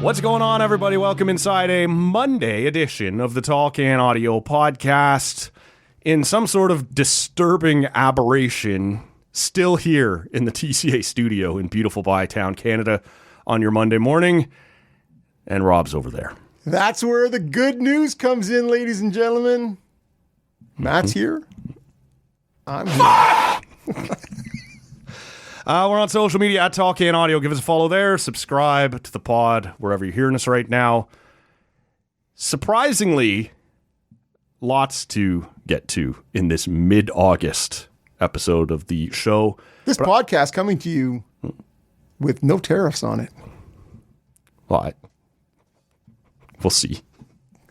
What's going on, everybody? Welcome inside a Monday edition of the Tall Can Audio Podcast. In some sort of disturbing aberration, still here in the TCA studio in beautiful Bytown, Canada, on your Monday morning. And Rob's over there. That's where the good news comes in, ladies and gentlemen. Matt's here. I'm here. We're on social media at Tall Can Audio. Give us a follow there. Subscribe to the pod wherever you're hearing us right now. Surprisingly, lots to get to in this mid-August episode of the show. This podcast coming to you with no tariffs on it. Well, we'll see.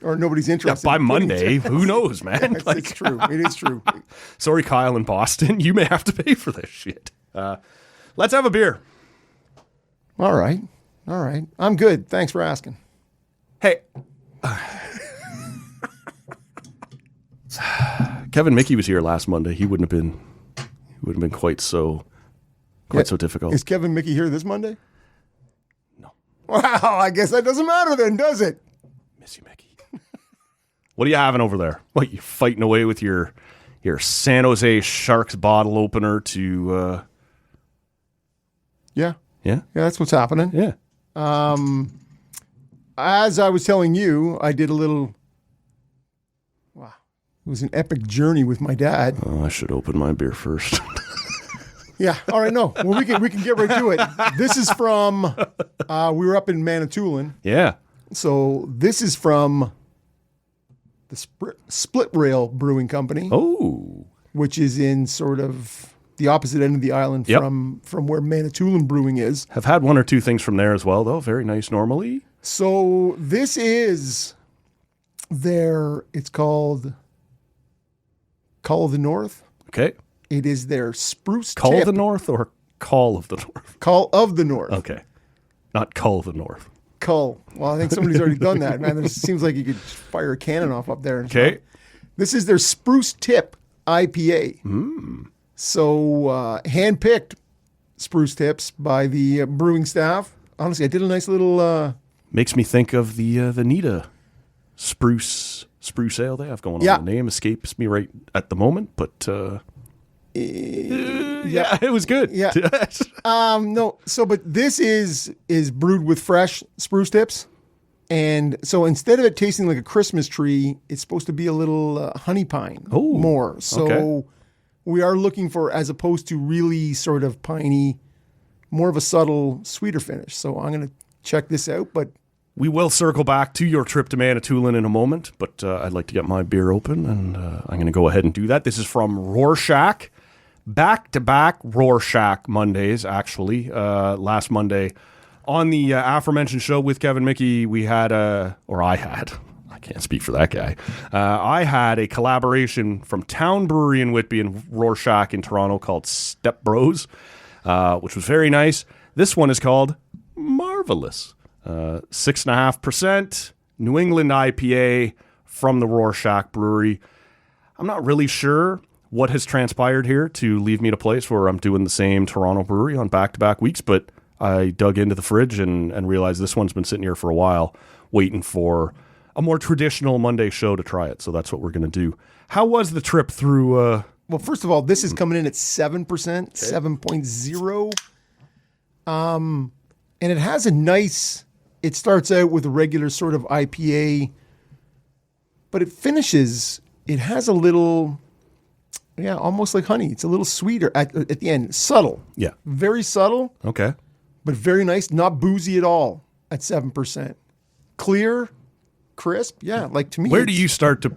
Or nobody's interested. By Monday, who knows, man? It's true. It is true. Sorry, Kyle in Boston. You may have to pay for this shit. Let's have a beer. All right. I'm good. Thanks for asking. Hey. Kevin Mickey was here last Monday. He wouldn't have been quite so difficult. Is Kevin Mickey here this Monday? No. Wow, I guess that doesn't matter then, does it? Miss you, Mickey. What are you having over there? What, you fighting away with your San Jose Sharks bottle opener to Yeah, that's what's happening. Yeah. As I was telling you, I did a little. Wow, it was an epic journey with my dad. Oh, I should open my beer first. Yeah. All right. No. Well, we can get right to it. This is from. We were up in Manitoulin. Yeah. So this is from the Split Rail Brewing Company. Oh. Which is in sort of the opposite end of the island from where Manitoulin Brewing is. Have had one or two things from there as well, though. Very nice normally. So this is it's called Call of the North. Okay. It is their spruce Call tip. of the North or Call of the North? Call of the North. Okay. Not Call of the North. Cull. Well, I think somebody's already done that, man. It seems like you could fire a cannon off up there. Okay. This is their spruce tip IPA. So hand-picked spruce tips by the brewing staff. Honestly, I did a nice little... Makes me think of the Nita spruce ale they have going on. The name escapes me right at the moment, but... yeah, it was good. Yeah. No. So, but this is brewed with fresh spruce tips, and so instead of it tasting like a Christmas tree, it's supposed to be a little honey pine. More. So we are looking for, as opposed to really sort of piney, more of a subtle, sweeter finish. So I'm going to check this out, but. We will circle back to your trip to Manitoulin in a moment, but I'd like to get my beer open, and I'm going to go ahead and do that. This is from Rorschach. Back-to-back Rorschach Mondays, actually. Last Monday on the aforementioned show with Kevin Mickey, I can't speak for that guy. I had a collaboration from Town Brewery in Whitby and Rorschach in Toronto called Step Bros, which was very nice. This one is called Marvelous. 6.5% New England IPA from the Rorschach Brewery. I'm not really sure what has transpired here to leave me at a place where I'm doing the same Toronto brewery on back-to-back weeks, but I dug into the fridge and realized this one's been sitting here for a while, waiting for a more traditional Monday show to try it. So that's what we're going to do. How was the trip through... Well, first of all, this is coming in at 7%, 7.0. And it has a nice... It starts out with a regular sort of IPA, but it finishes... It has a little... Yeah, almost like honey. It's a little sweeter at the end. Subtle. Yeah. Very subtle. Okay. But very nice. Not boozy at all at 7%. Clear, crisp. Yeah, like to me. Where do you start to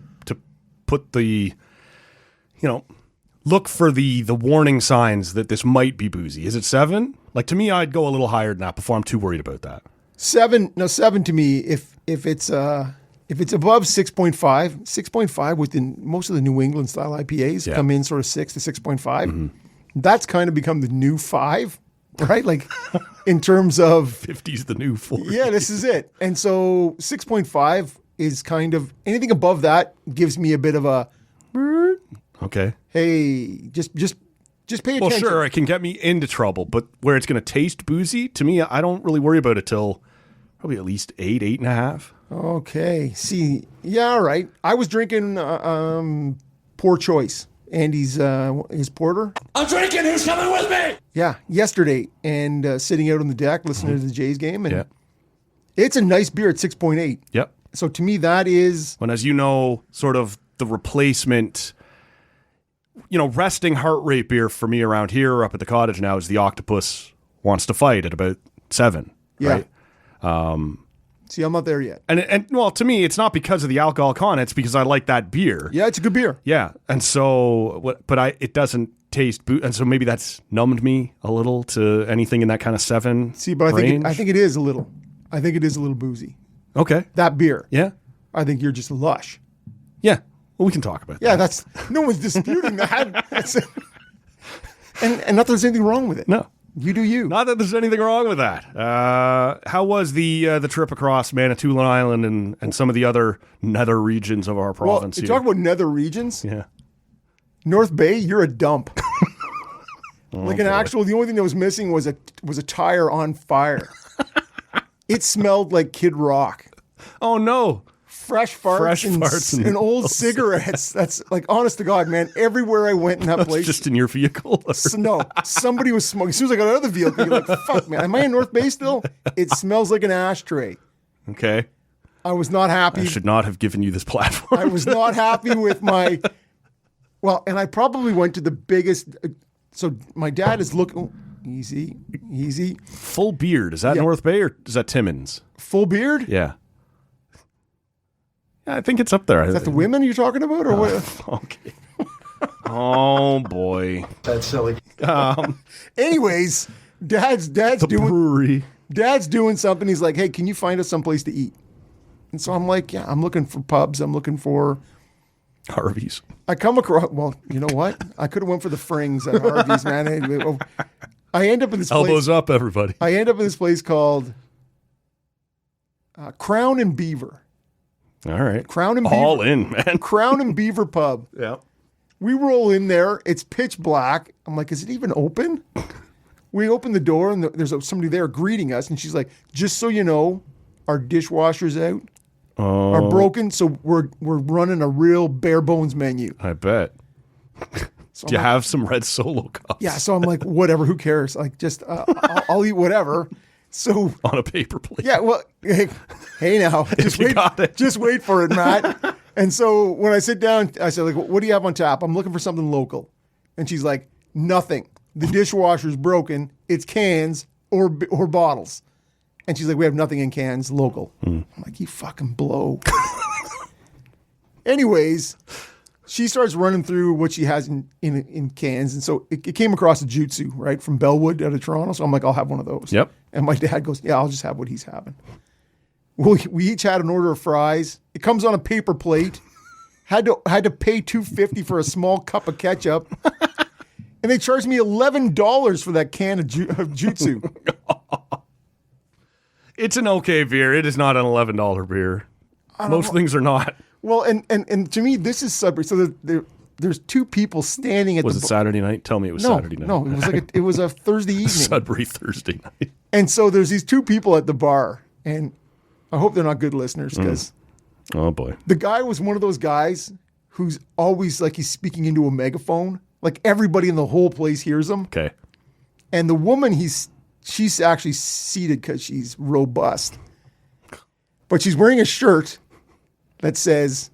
put the, look for the warning signs that this might be boozy? Is it 7? Like, to me, I'd go a little higher than that before I'm too worried about that. 7. No, 7 to me. If it's above 6.5 within most of the New England style IPAs come in sort of 6 to 6.5. That's kind of become the new 5, right? Like in terms of 50's the new 40. Yeah, this is it. And so 6.5 is kind of anything above that gives me a bit of a okay. Hey, just pay attention. Well, sure, it can get me into trouble, but where it's going to taste boozy, to me, I don't really worry about it till Probably at least 8.5. Okay. See, yeah, all right. I was drinking Poor Choice. Andy's his porter. I'm drinking. Who's coming with me? Yeah, yesterday, and sitting out on the deck listening to the Jays game, and Yeah. it's a nice beer at 6.8. Yep. So to me, that is When, as you know, sort of the replacement, resting heart rate beer for me around here up at the cottage now is the Octopus Wants to Fight at about 7. yeah. Right? See, I'm not there yet. And well, to me, it's not because of the alcohol content. It's because I like that beer. Yeah, it's a good beer. Yeah. And so, it doesn't taste, and so maybe that's numbed me a little to anything in that kind of 7 See, but range. I think it is a little. I think it is a little boozy. Okay. That beer. Yeah. I think you're just lush. Yeah. Well, we can talk about Yeah, that. no one's disputing that. And not that there's anything wrong with it. No. You do you. Not that there's anything wrong with that. How was the trip across Manitoulin Island and some of the other nether regions of our Well, province you here? talk about nether regions. Yeah. North Bay, you're a dump. Oh, Like an actual. The only thing that was missing was a tire on fire. It smelled like Kid Rock. Oh, no. Fresh farts, and old cigarettes. That's like, honest to God, man. Everywhere I went in that place, Just in your vehicle? or- no, somebody was smoking. As soon as I got out of the vehicle, you're like, fuck, man. Am I in North Bay still? It smells like an ashtray. Okay. I was not happy. I should not have given you this platform. I was not happy with my. Well, and I probably went to the biggest. So my dad is looking. Easy. Full beard. Is that Yeah. North Bay or is that Timmins? Full beard? Yeah. Yeah, I think it's up there. Is that the women you're talking about, or what? Okay. Oh, boy. That's silly. Anyways, dad's doing Brewery. dad's doing something. He's like, hey, can you find us someplace to eat? And so I'm like, yeah, I'm looking for pubs. I'm looking for. Harvey's. I come across. Well, you know what? I could have went for the Frings at Harvey's, man. I end up in this Elbows place. up, everybody. I end up in this place called Crown and Beaver. All right. Crown and Beaver. All in, man. Crown and Beaver Pub. Yeah. We roll in there. It's pitch black. I'm like, is it even open? We open the door and there's somebody there greeting us. And she's like, just so you know, our dishwasher's out, are broken. So we're running a real bare bones menu. I bet. So Do you I'm like, have some red Solo cups? yeah. So I'm like, whatever, who cares? Like, just, I'll eat whatever. So On a paper plate. yeah, well, hey now, just you wait, got it. just wait for it, Matt. And so when I sit down, I said, like, what do you have on tap? I'm looking for something local. And she's like, nothing. The dishwasher's broken. It's cans or bottles. And she's like, we have nothing in cans, local. I'm like, you fucking blow. Anyways, she starts running through what she has in cans. And so it came across a Jutsu, right, from Bellwood out of Toronto. So I'm like, I'll have one of those. Yep. And my dad goes, yeah, I'll just have what he's having. We each had an order of fries. It comes on a paper plate. Had to pay $2.50 for a small cup of ketchup. And they charged me $11 for that can of Jutsu. It's an okay beer. It is not an $11 beer. Most things are not. Well, and to me, this is Sudbury. So there's two people standing at Was the it Saturday night? Tell me it was no, Saturday night. no, it was like it was a Thursday evening. Sudbury Thursday night. And so there's these two people at the bar, and I hope they're not good listeners because Oh, boy. the guy was one of those guys who's always like he's speaking into a megaphone. Like everybody in the whole place hears him. Okay. And the woman, she's actually seated because she's robust. But she's wearing a shirt that says,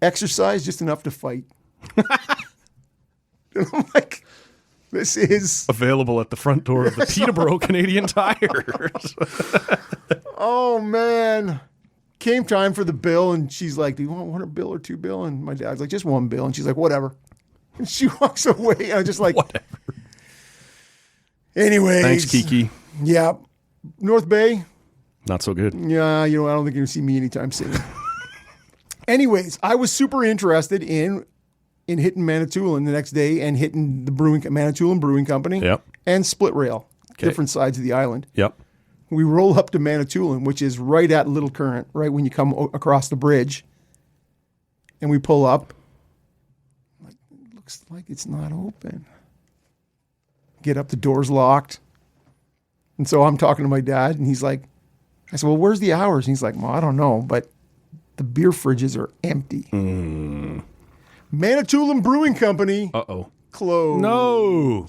exercise just enough to fight. And I'm like, this is... Available at the front door of the Peterborough Canadian Tires. Oh, man. Came time for the bill, and she's like, do you want one bill or two bill? And my dad's like, just one bill. And she's like, whatever. And she walks away. And I'm just like... Whatever. Anyways. Thanks, Kiki. Yeah. North Bay. Not so good. Yeah, I don't think you're going to see me anytime soon. Anyways, I was super interested in hitting Manitoulin the next day and hitting the Manitoulin Brewing Company Yep. and Split Rail, Okay. different sides of the island. Yep. We roll up to Manitoulin, which is right at Little Current, right when you come across the bridge. And we pull up. Like, it looks like it's not open. Get up, the door's locked. And so I'm talking to my dad, and he's like, I said, well, where's the hours? And he's like, well, I don't know, but the beer fridges are empty. Manitoulin Brewing Company. Uh-oh. Closed. No.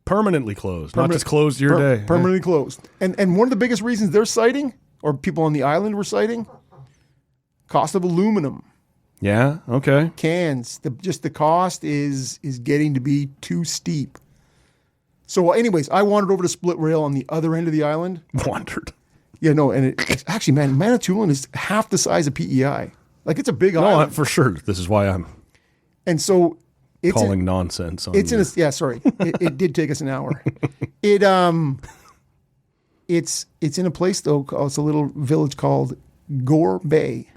Permanently closed. Not just closed your day. Permanently closed. And one of the biggest reasons they're citing, or people on the island were citing, cost of aluminum. Yeah, okay. Cans. Just the cost is getting to be too steep. So anyways, I wandered over to Split Rail on the other end of the island. Wandered. Yeah, no, and it's actually, man, Manitoulin is half the size of PEI. Like, it's a big island. No, for sure. This is why I'm And so it's calling nonsense on it's you. in a, yeah, sorry. It did take us an hour. It's in a place though, it's a little village called Gore Bay.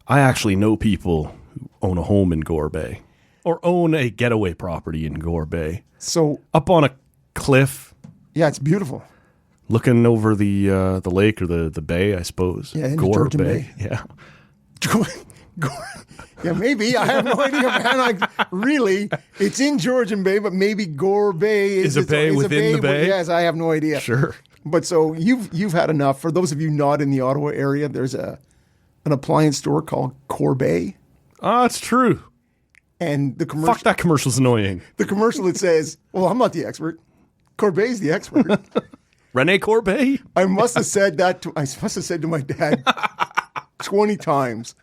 I actually know people who own a home in Gore Bay or own a getaway property in Gore Bay. So Up on a cliff, yeah, it's beautiful. looking over the lake or the bay, I suppose. Yeah, into Gore Georgian Bay. Yeah. Yeah, maybe. I have no idea, man. Really, it's in Georgian Bay, but maybe Gore Bay Is a bay within the bay? Yes, I have no idea. Sure. But so you've had enough. For those of you not in the Ottawa area, there's an appliance store called Corbeil. Ah, it's true. And the commercial, Fuck, that commercial's annoying. the commercial, it says, well, I'm not the expert. Corbeil's the expert. Rene Corbet? I must have said to my dad 20 times.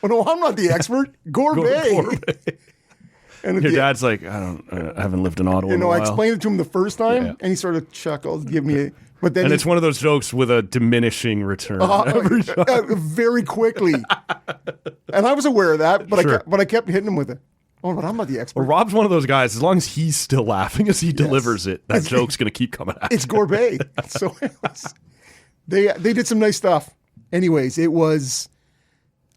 Oh, no, I'm not the expert. Gorbet. And Your dad's like, I haven't lived in Ottawa in a I while. explained it to him the first time, Yeah. and he sort of chuckled, give me a, but then And it's one of those jokes with a diminishing return. very quickly. And I was aware of that, but Sure. I kept hitting him with it. Oh, but I'm not the expert. Well, Rob's one of those guys, as long as he's still laughing as he delivers it, that joke's going to keep coming out. It's Gorbet. So they did some nice stuff. Anyways, it was,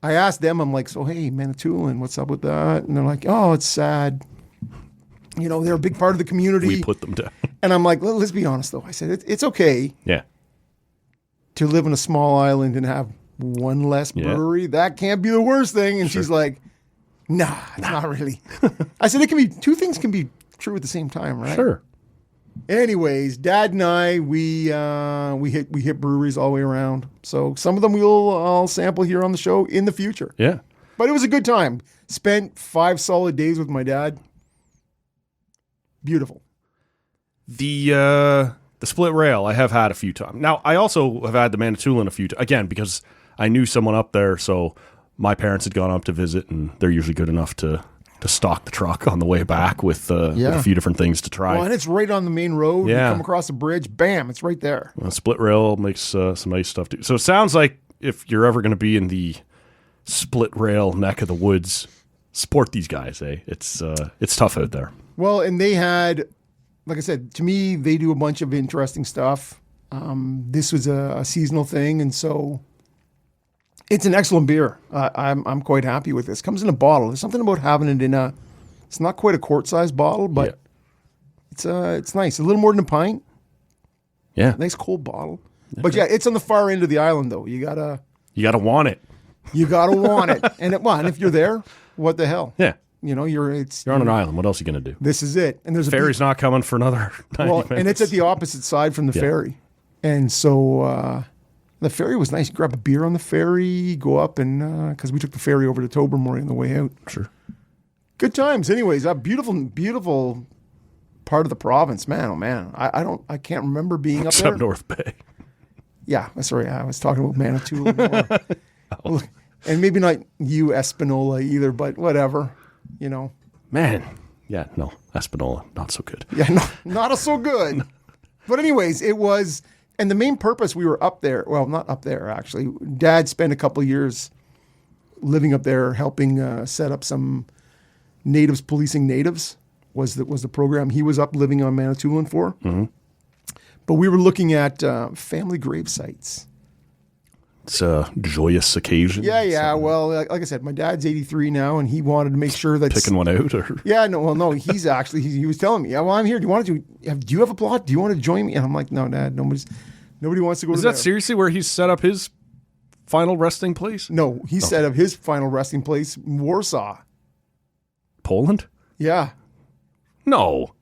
I asked them, I'm like, so hey, Manitoulin, what's up with that? And they're like, oh, it's sad. You know, they're a big part of the community. We put them down. And I'm like, let's be honest though. I said, it's okay Yeah. to live in a small island and have one less brewery. That can't be the worst thing. And she's like, nah, it's not really. I said, two things can be true at the same time, right? Sure. Anyways, Dad and I, we hit breweries all the way around. So some of them I'll sample here on the show in the future. Yeah. But it was a good time. Spent 5 solid days with my dad. Beautiful. The split rail I have had a few times. Now, I also have had the Manitoulin a few times, again, because I knew someone up there, so my parents had gone up to visit, and they're usually good enough to stock the truck on the way back with a few different things to try. Well, and it's right on the main road. Yeah. You come across the bridge, bam, it's right there. Split rail makes some nice stuff too. So it sounds like if you're ever going to be in the split rail neck of the woods, support these guys, eh? It's tough out there. Well, and they had, like I said, to me, they do a bunch of interesting stuff. This was a seasonal thing, and so it's an excellent beer. I'm quite happy with this. Comes in a bottle. There's something about having it in it's not quite a quart-sized bottle, but it's nice. A little more than a pint. Yeah. Nice cold bottle. Okay. But yeah, it's on the far end of the island, though. You gotta want it. You gotta want it. And if you're there, what the hell? Yeah. You know, you're on an island. What else are you going to do? This is it. And there's ferry's not coming for another 90 minutes. And it's at the opposite side from the ferry. And so the ferry was nice. You grab a beer on the ferry, go up, and because we took the ferry over to Tobermory on the way out. Sure. Good times. Anyways, a beautiful, beautiful part of the province. Man, oh man. I can't remember being up there. Up North Bay. Yeah, sorry. I was talking about Manitoulin more. And maybe not you, Espanola, either, but whatever. You know, man, yeah, no, Espanola, not so good. Yeah, no, not so good. But anyways, it was, and the main purpose we were up there. Well, not up there actually. Dad spent a couple of years living up there, helping set up some natives policing natives. Was the program he was up living on Manitoulin for? Mm-hmm. But we were looking at family grave sites. It's a joyous occasion. Yeah. Well, like I said, my dad's 83 now, and he wanted to make sure that picking one out. Or no. He's actually he was telling me, yeah, well, I'm here. Do you have a plot? Do you want to join me? And I'm like, no, Dad, nobody wants to go. Is that seriously where he's set up his final resting place? No, he set up his final resting place in Warsaw, Poland. Yeah. No,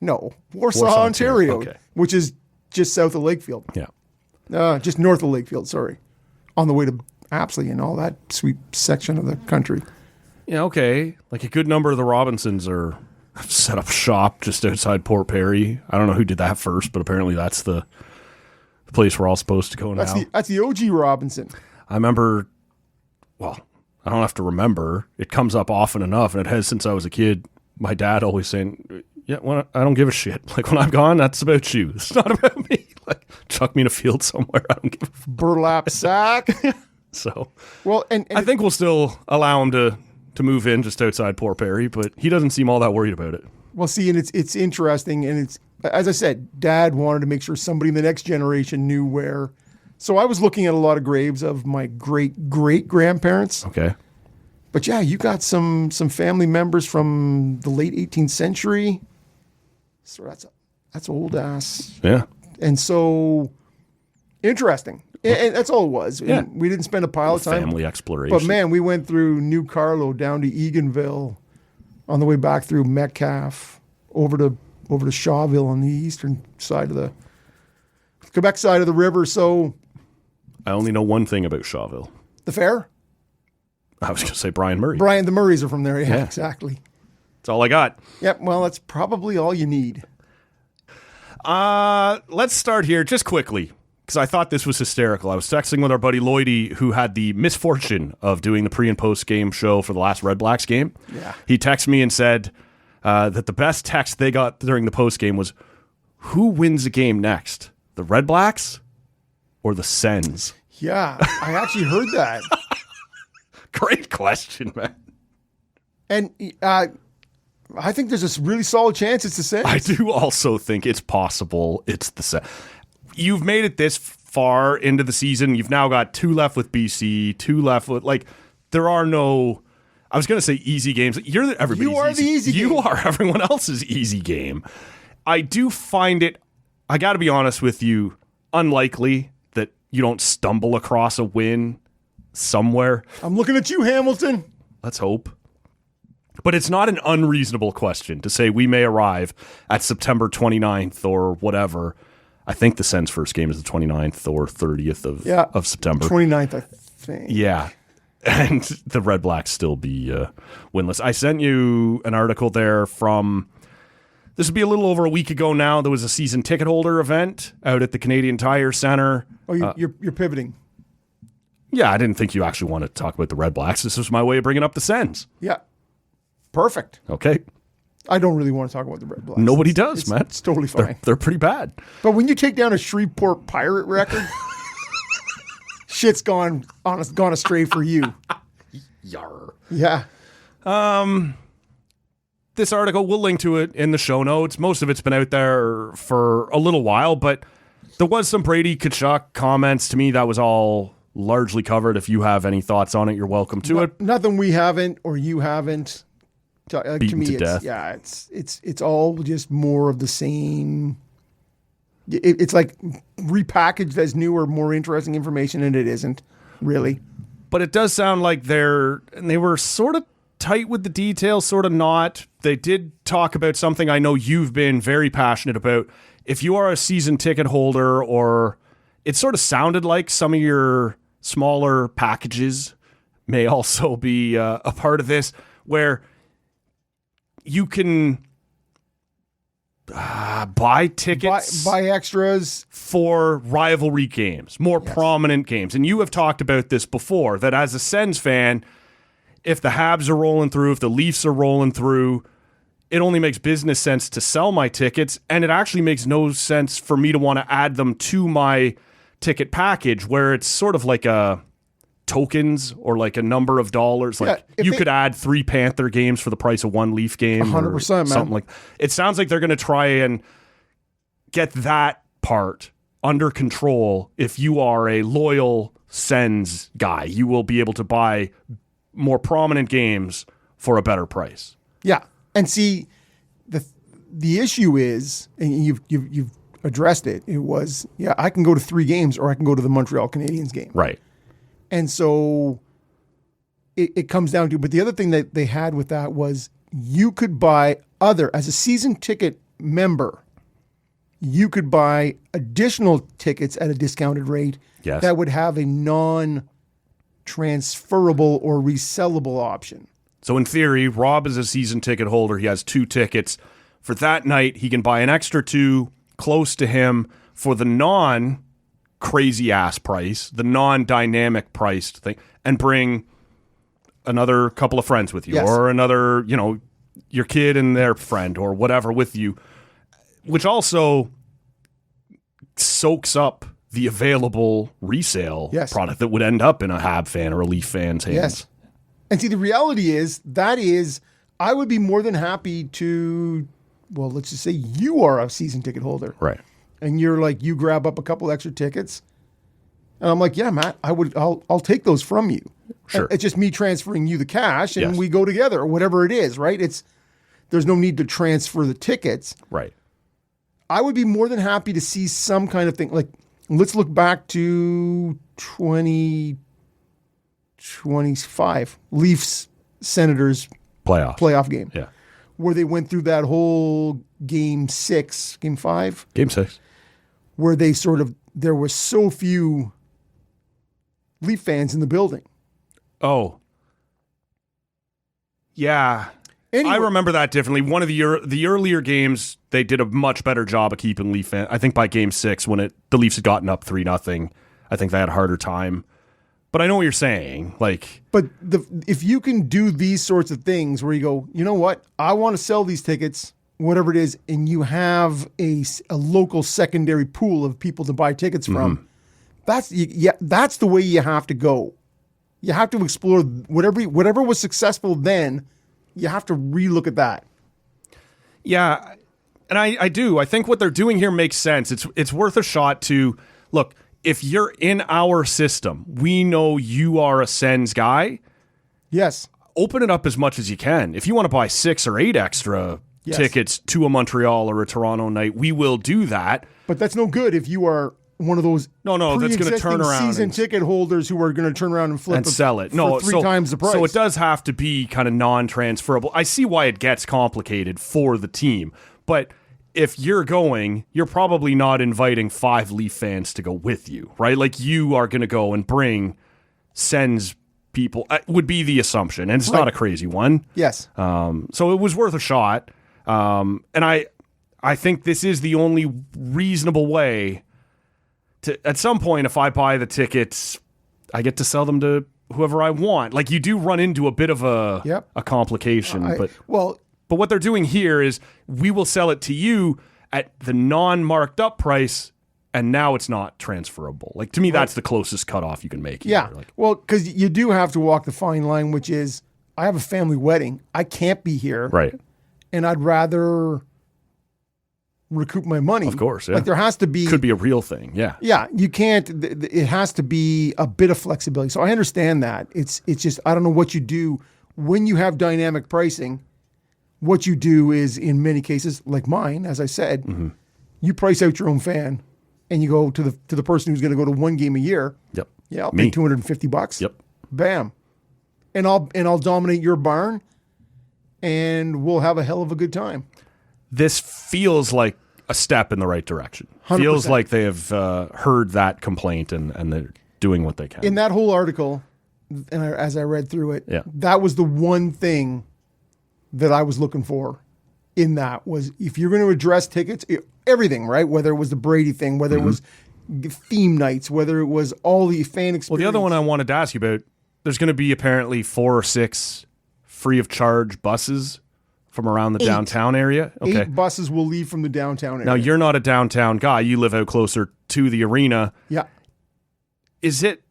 Warsaw, Ontario, okay. which is just south of Lakefield. Yeah. Just north of Lakefield, sorry. On the way to Apsley and all that sweet section of the country. Yeah, okay. Like a good number of the Robinsons are set up shop just outside Port Perry. I don't know who did that first, but apparently that's the place we're all supposed to go now. That's the OG Robinson. I remember, well, I don't have to remember. It comes up often enough, and it has since I was a kid. My dad always saying, yeah, well, I don't give a shit. Like, when I'm gone, that's about you. It's not about me. Like, chuck me in a field somewhere. I don't give a burlap sack. So, well, and I think we'll still allow him to move in just outside Port Perry, but he doesn't seem all that worried about it. Well, see, and it's interesting, and it's, as I said, Dad wanted to make sure somebody in the next generation knew where. So I was looking at a lot of graves of my great-great-grandparents. Okay. But yeah, you got some family members from the late 18th century. So that's old ass. Yeah. And so interesting. And that's all it was. Yeah. And we didn't spend a pile of time. Family exploration. But man, we went through New Carlow down to Eganville, on the way back through Metcalfe, over to Shawville on the eastern side of the Quebec side of the river. So I only know one thing about Shawville. The fair? I was going to say Brian Murray. The Murrays are from there. Yeah, exactly. That's all I got. Yep. Well, that's probably all you need. Let's start here just quickly, because I thought this was hysterical. I was texting with our buddy Lloydie, who had the misfortune of doing the pre- and post-game show for the last Red Blacks game. Yeah. He texted me and said that the best text they got during the post-game was, who wins the game next, the Red Blacks or the Sens? Yeah, I actually heard that. Great question, man. And I think there's a really solid chance it's the Sens. I do also think it's possible it's the Sens. You've made it this far into the season. You've now got 2 left with BC, 2 left with, like, there are no, I was going to say easy games. You're everybody's You are easy. the easy game. You are everyone else's easy game. I do find it, I got to be honest with you, unlikely that you don't stumble across a win somewhere. I'm looking at you, Hamilton. Let's hope. But it's not an unreasonable question to say we may arrive at September 29th or whatever. I think the Sens' first game is the 29th or 30th of September. 29th, I think. Yeah. And the Red Blacks still be winless. I sent you an article there from, this would be a little over a week ago now. There was a season ticket holder event out at the Canadian Tire Center. Oh, you're pivoting. Yeah, I didn't think you actually wanted to talk about the Red Blacks. This was my way of bringing up the Sens. Yeah. Perfect. Okay. I don't really want to talk about the Red Blacks. Nobody does, man. It's totally fine. They're pretty bad. But when you take down a Shreveport Pirate record, shit's gone astray for you. Yarr. Yeah. This article, we'll link to it in the show notes. Most of it's been out there for a little while, but there was some Brady Tkachuk comments. To me, that was all largely covered. If you have any thoughts on it, you're welcome to it. Nothing we haven't or you haven't. Beaten to me, to death. Yeah, it's all just more of the same. It's like repackaged as new or more interesting information, and it isn't really. But it does sound like they were sort of tight with the details, sort of not. They did talk about something I know you've been very passionate about. If you are a season ticket holder, or it sort of sounded like some of your smaller packages may also be a part of this, where you can buy tickets, buy extras for rivalry games, more prominent games. And you have talked about this before, that as a Sens fan, if the Habs are rolling through, if the Leafs are rolling through, it only makes business sense to sell my tickets. And it actually makes no sense for me to want to add them to my ticket package, where it's sort of like a tokens or like a number of dollars. Like you could add 3 Panther games for the price of 1 Leaf game. 100%, man. Something like, it sounds like they're going to try and get that part under control. If you are a loyal Sens guy, you will be able to buy more prominent games for a better price. Yeah. And see, the issue is, and you've addressed it, it was, I can go to 3 games or I can go to the Montreal Canadiens game. Right. And so it comes down to, but the other thing that they had with that was you could buy as a season ticket member, you could buy additional tickets at a discounted rate Yes. that would have a non-transferable or resellable option. So in theory, Rob is a season ticket holder. He has 2 tickets. For that night, he can buy an extra 2 close to him for the non-crazy ass price, the non-dynamic priced thing, and bring another couple of friends with you, Yes. or another, your kid and their friend or whatever with you, which also soaks up the available resale Yes. product that would end up in a Hab fan or a Leaf fan's hands. Yes. And see, the reality is, I would be more than happy to, well, let's just say you are a season ticket holder. Right. And you're like, you grab up a couple extra tickets. And I'm like, yeah, Matt, I'll take those from you. Sure. It's just me transferring you the cash and Yes. we go together or whatever it is, right? There's no need to transfer the tickets. Right. I would be more than happy to see some kind of thing. Like, let's look back to 2025 Leafs Senators playoff game. Yeah. Where they went through that whole game 5, Game 6. where there were so few Leaf fans in the building. Oh. Yeah. Anyway, I remember that differently. One of the earlier games, they did a much better job of keeping Leaf fans. I think by game 6, when the Leafs had gotten up 3-0, I think they had a harder time. But I know what you're saying. But if you can do these sorts of things where you go, you know what, I want to sell these tickets, whatever it is, and you have a local secondary pool of people to buy tickets from, that's the way you have to go. You have to explore whatever was successful then. You have to relook at that. Yeah, and I do. I think what they're doing here makes sense. It's worth a shot to look. If you're in our system, we know you are a Sens guy. Yes. Open it up as much as you can. If you want to buy 6 or 8 extra tickets to a Montreal or a Toronto night, we will do that. But that's no good if you are one of those that's going to turn around season ticket holders who are going to turn around and flip and sell it. No, for 3 times the price. So it does have to be kind of non-transferable. I see why it gets complicated for the team, but if you're going, you're probably not inviting 5 Leaf fans to go with you, right? Like, you are going to go and bring Sens people, would be the assumption, and it's not a crazy one. Yes. So it was worth a shot, and I think this is the only reasonable way to. At some point, if I buy the tickets, I get to sell them to whoever I want. Like, you do run into a bit of a complication, but what they're doing here is we will sell it to you at the non-marked up price, and now it's not transferable. Like, to me, that's the closest cutoff you can make. Yeah. Here. Like, well, because you do have to walk the fine line, which is, I have a family wedding. I can't be here. right. And I'd rather recoup my money. Of course, yeah. Like, there has to be... Could be a real thing, yeah. Yeah, you can't... It has to be a bit of flexibility. So I understand that. It's just, I don't know what you do when you have dynamic pricing. What you do is, in many cases, like mine, as I said, you price out your own fan, and you go to the person who's going to go to 1 game a year. Yep. Yeah, I'll pay $250. Yep. Bam. And I'll dominate your barn, and we'll have a hell of a good time. This feels like a step in the right direction. 100%. Feels like they have heard that complaint and they're doing what they can. In that whole article, and as I read through it, Yeah. that was the one thing that I was looking for in that was, if you're going to address tickets, everything, right? Whether it was the Brady thing, whether it was theme nights, whether it was all the fan experience. Well, the other one I wanted to ask you about, there's going to be apparently 4 or 6 free of charge buses from around the downtown area. Okay. 8 buses will leave from the downtown area. Now, you're not a downtown guy. You live out closer to the arena. Yeah. Is it...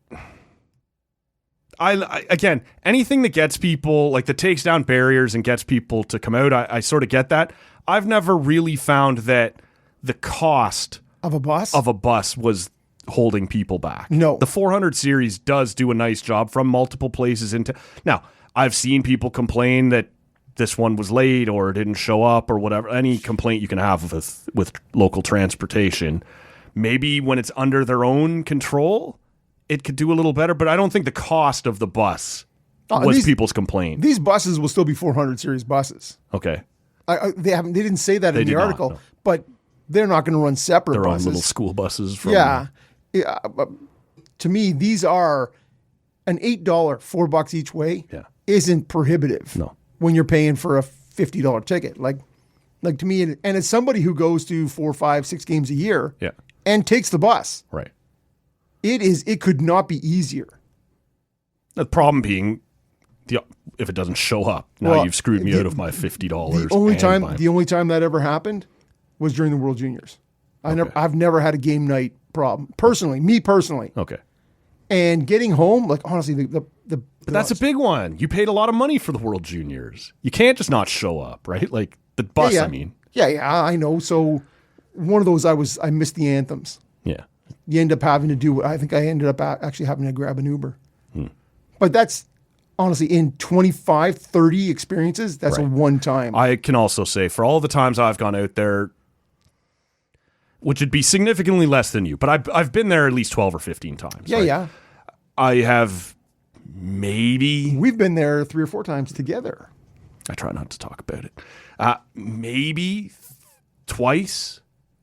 I again, anything that gets people, like, that takes down barriers and gets people to come out, I sort of get that. I've never really found that the cost Of a bus? of a bus was holding people back. No. The 400 series does do a nice job from multiple places into. Now, I've seen people complain that this one was late or didn't show up or whatever. Any complaint you can have with local transportation. Maybe when it's under their own control, it could do a little better, but I don't think the cost of the bus was people's complaint. These buses will still be 400 series buses. Okay. They didn't say that in the did not, article, no. but they're not going to run separate They're buses. on little school buses. From, Yeah. To me, these are an $8, $4 each way. Yeah. Isn't prohibitive. No. When you're paying for a $50 ticket, like to me, and as somebody who goes to 4, 5, 6 games a year, Yeah. and takes the bus, Right. it could not be easier. The problem being, if it doesn't show up, now Well, you've screwed me out of my $50. The only time that ever happened was during the World Juniors. I've never had a game night problem personally. Me personally. Okay. And getting home, like honestly, but that's a big one. You paid a lot of money for the World Juniors. You can't just not show up, right? Like the bus, yeah. I mean. Yeah, I know. So one of those, I missed the anthems. Yeah. You end up having to do. I think I ended up actually having to grab an Uber. But that's honestly in 25, 30 experiences. That's a one time. I can also say for all the times I've gone out there, which would be significantly less than you, but I've been there at least 12 or 15 times. Yeah, right? yeah. I have maybe. We've been there 3 or 4 times together. I try not to talk about it. Maybe twice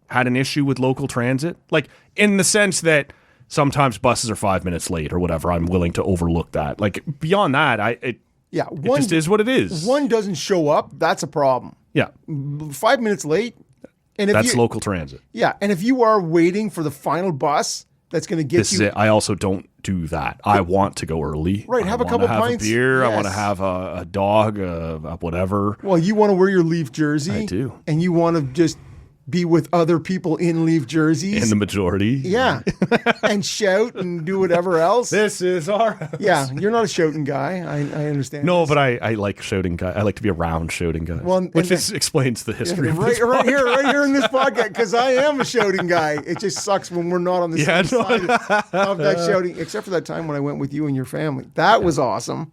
had an issue with local transit. Like in the sense that sometimes buses are 5 minutes late or whatever. I'm willing to overlook that. Like beyond that, it just is what it is. One doesn't show up. That's a problem. Yeah. 5 minutes late. And if That's local transit. Yeah. And if you are waiting for the final bus that's going to get This you. is it. I also don't do that. I want to go early. Right. Have a couple pints. A beer. Yes. I want to have a dog, whatever. Well, you want to wear your Leaf jersey. I do. And you want to just be with other people in Leaf jerseys. In the majority. Yeah. And shout and do whatever else. This is our house. Yeah. You're not a shouting guy. I understand. No, this. but I like shouting guys. I like to be around shouting guys. Well, which explains the history of right, this right here in this podcast, because I am a shouting guy. It just sucks when we're not on the same side of that shouting, except for that time when I went with you and your family. That was awesome.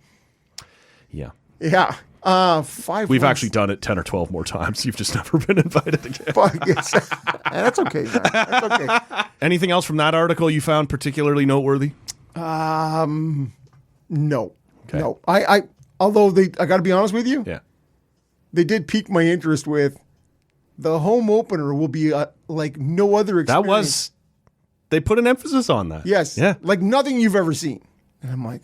Yeah. Yeah. 5 We've months. actually done it 10 or 12 more times. You've just never been invited again. That's okay, man. That's okay. Anything else from that article you found particularly noteworthy? No. Okay. No. I although I got to be honest with you. Yeah. They did pique my interest with the home opener will be like no other experience. They put an emphasis on that. Yes. Yeah. Like nothing you've ever seen. And I'm like,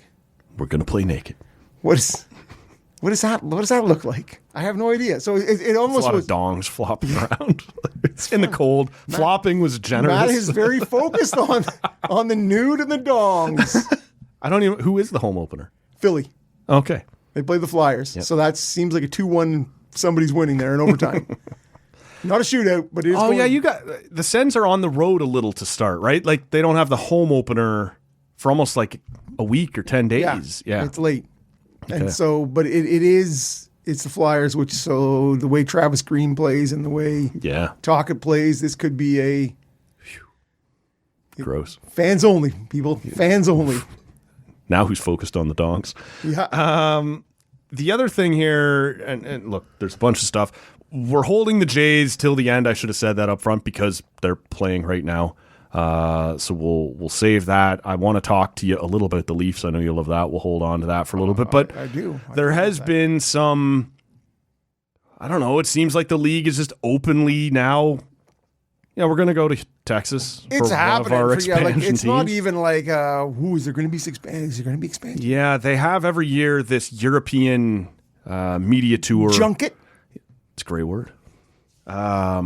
We're going to play naked. What does that look like? I have no idea. So it almost a lot was. of dongs flopping around. It's in the cold. Flopping was generous. Matt is very focused on the nude and the dongs. I don't even. Who is the home opener? Philly. Okay. They play the Flyers. Yep. So that seems like a 2-1. Somebody's winning there in overtime. Not a shootout, but it is. Oh yeah, you got the Sens are on the road a little to start, right? Like they don't have the home opener for almost like a week or 10 days. Yeah. It's late. Okay. And so, but it's the Flyers, which so the way Travis Green plays and the way Tocchet plays, this could be a gross. Fans only, people. Fans only. Now who's focused on the dongs? Yeah. The other thing here, and look, there's a bunch of stuff. We're holding the Jays till the end. I should have said that up front because they're playing right now. So we'll save that. I want to talk to you a little bit about the Leafs. I know you love that. We'll hold on to that for a little bit. But I do. There has been some, I don't know, it seems like the league is just openly now, we're going to go to Texas. It's for happening. One of our expansion it's teams. not even like, is there going to be expansion? Is there going to be expansion? Yeah, they have every year this European media tour. Junket? It's a great word. I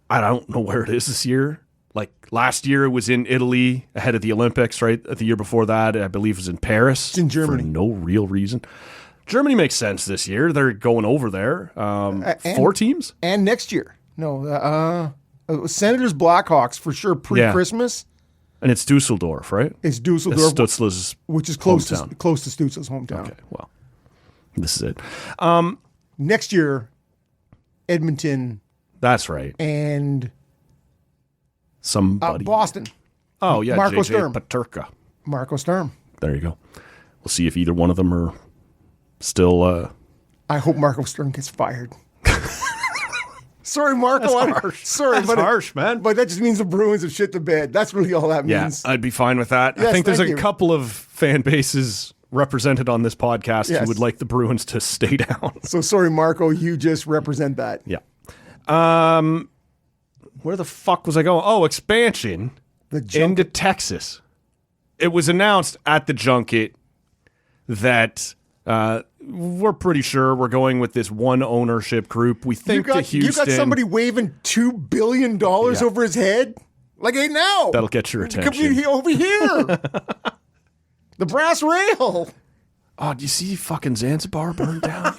don't know where it is this year. Like last year, it was in Italy ahead of the Olympics, right? The year before that, I believe, it was in Paris. It's in Germany. For no real reason. Germany makes sense this year. They're going over there. 4 teams? And next year. No, Senators, Blackhawks for sure pre-Christmas. And it's Dusseldorf, right? It's Dusseldorf. It's Stutzla's which is close hometown. to Stutzla's hometown. Okay, well, this is it. Next year, Edmonton. That's right. And somebody. Boston. Oh, yeah. Marco JJ Sturm. Peterka. Marco Sturm. There you go. We'll see if either one of them are still. I hope Marco Sturm gets fired. Sorry, Marco. That's harsh. Sorry, That's harsh, man. But that just means the Bruins have shit the bed. That's really all that means. Yeah, I'd be fine with that. Yes, I think there's thank a you. couple of fan bases represented on this podcast Yes. who would like the Bruins to stay down. So sorry, Marco. You just represent that. Yeah. Where the fuck was I going? Oh, expansion into Texas. It was announced at the junket that we're pretty sure we're going with this one ownership group. We think to Houston. You got somebody waving $2 billion over his head? Like, hey, now. That'll get your attention. Come over here. The brass rail. Oh, do you see fucking Zanzibar burned down?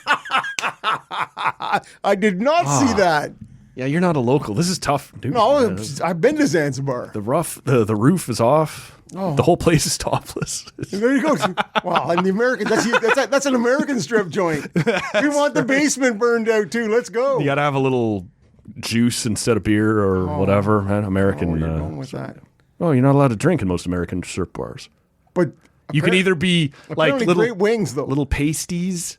I did not see that. Yeah, you're not a local. This is tough, dude. No, I've been to Zanzibar. The roof is off. Oh. The whole place is topless. There you go. Wow, and the American, that's an American strip joint. We want the basement burned out too. Let's go. You got to have a little juice instead of beer or whatever, man. American. You're going with that. Oh, you're not allowed to drink in most American strip bars. But you can either be like little great wings, though. Little pasties,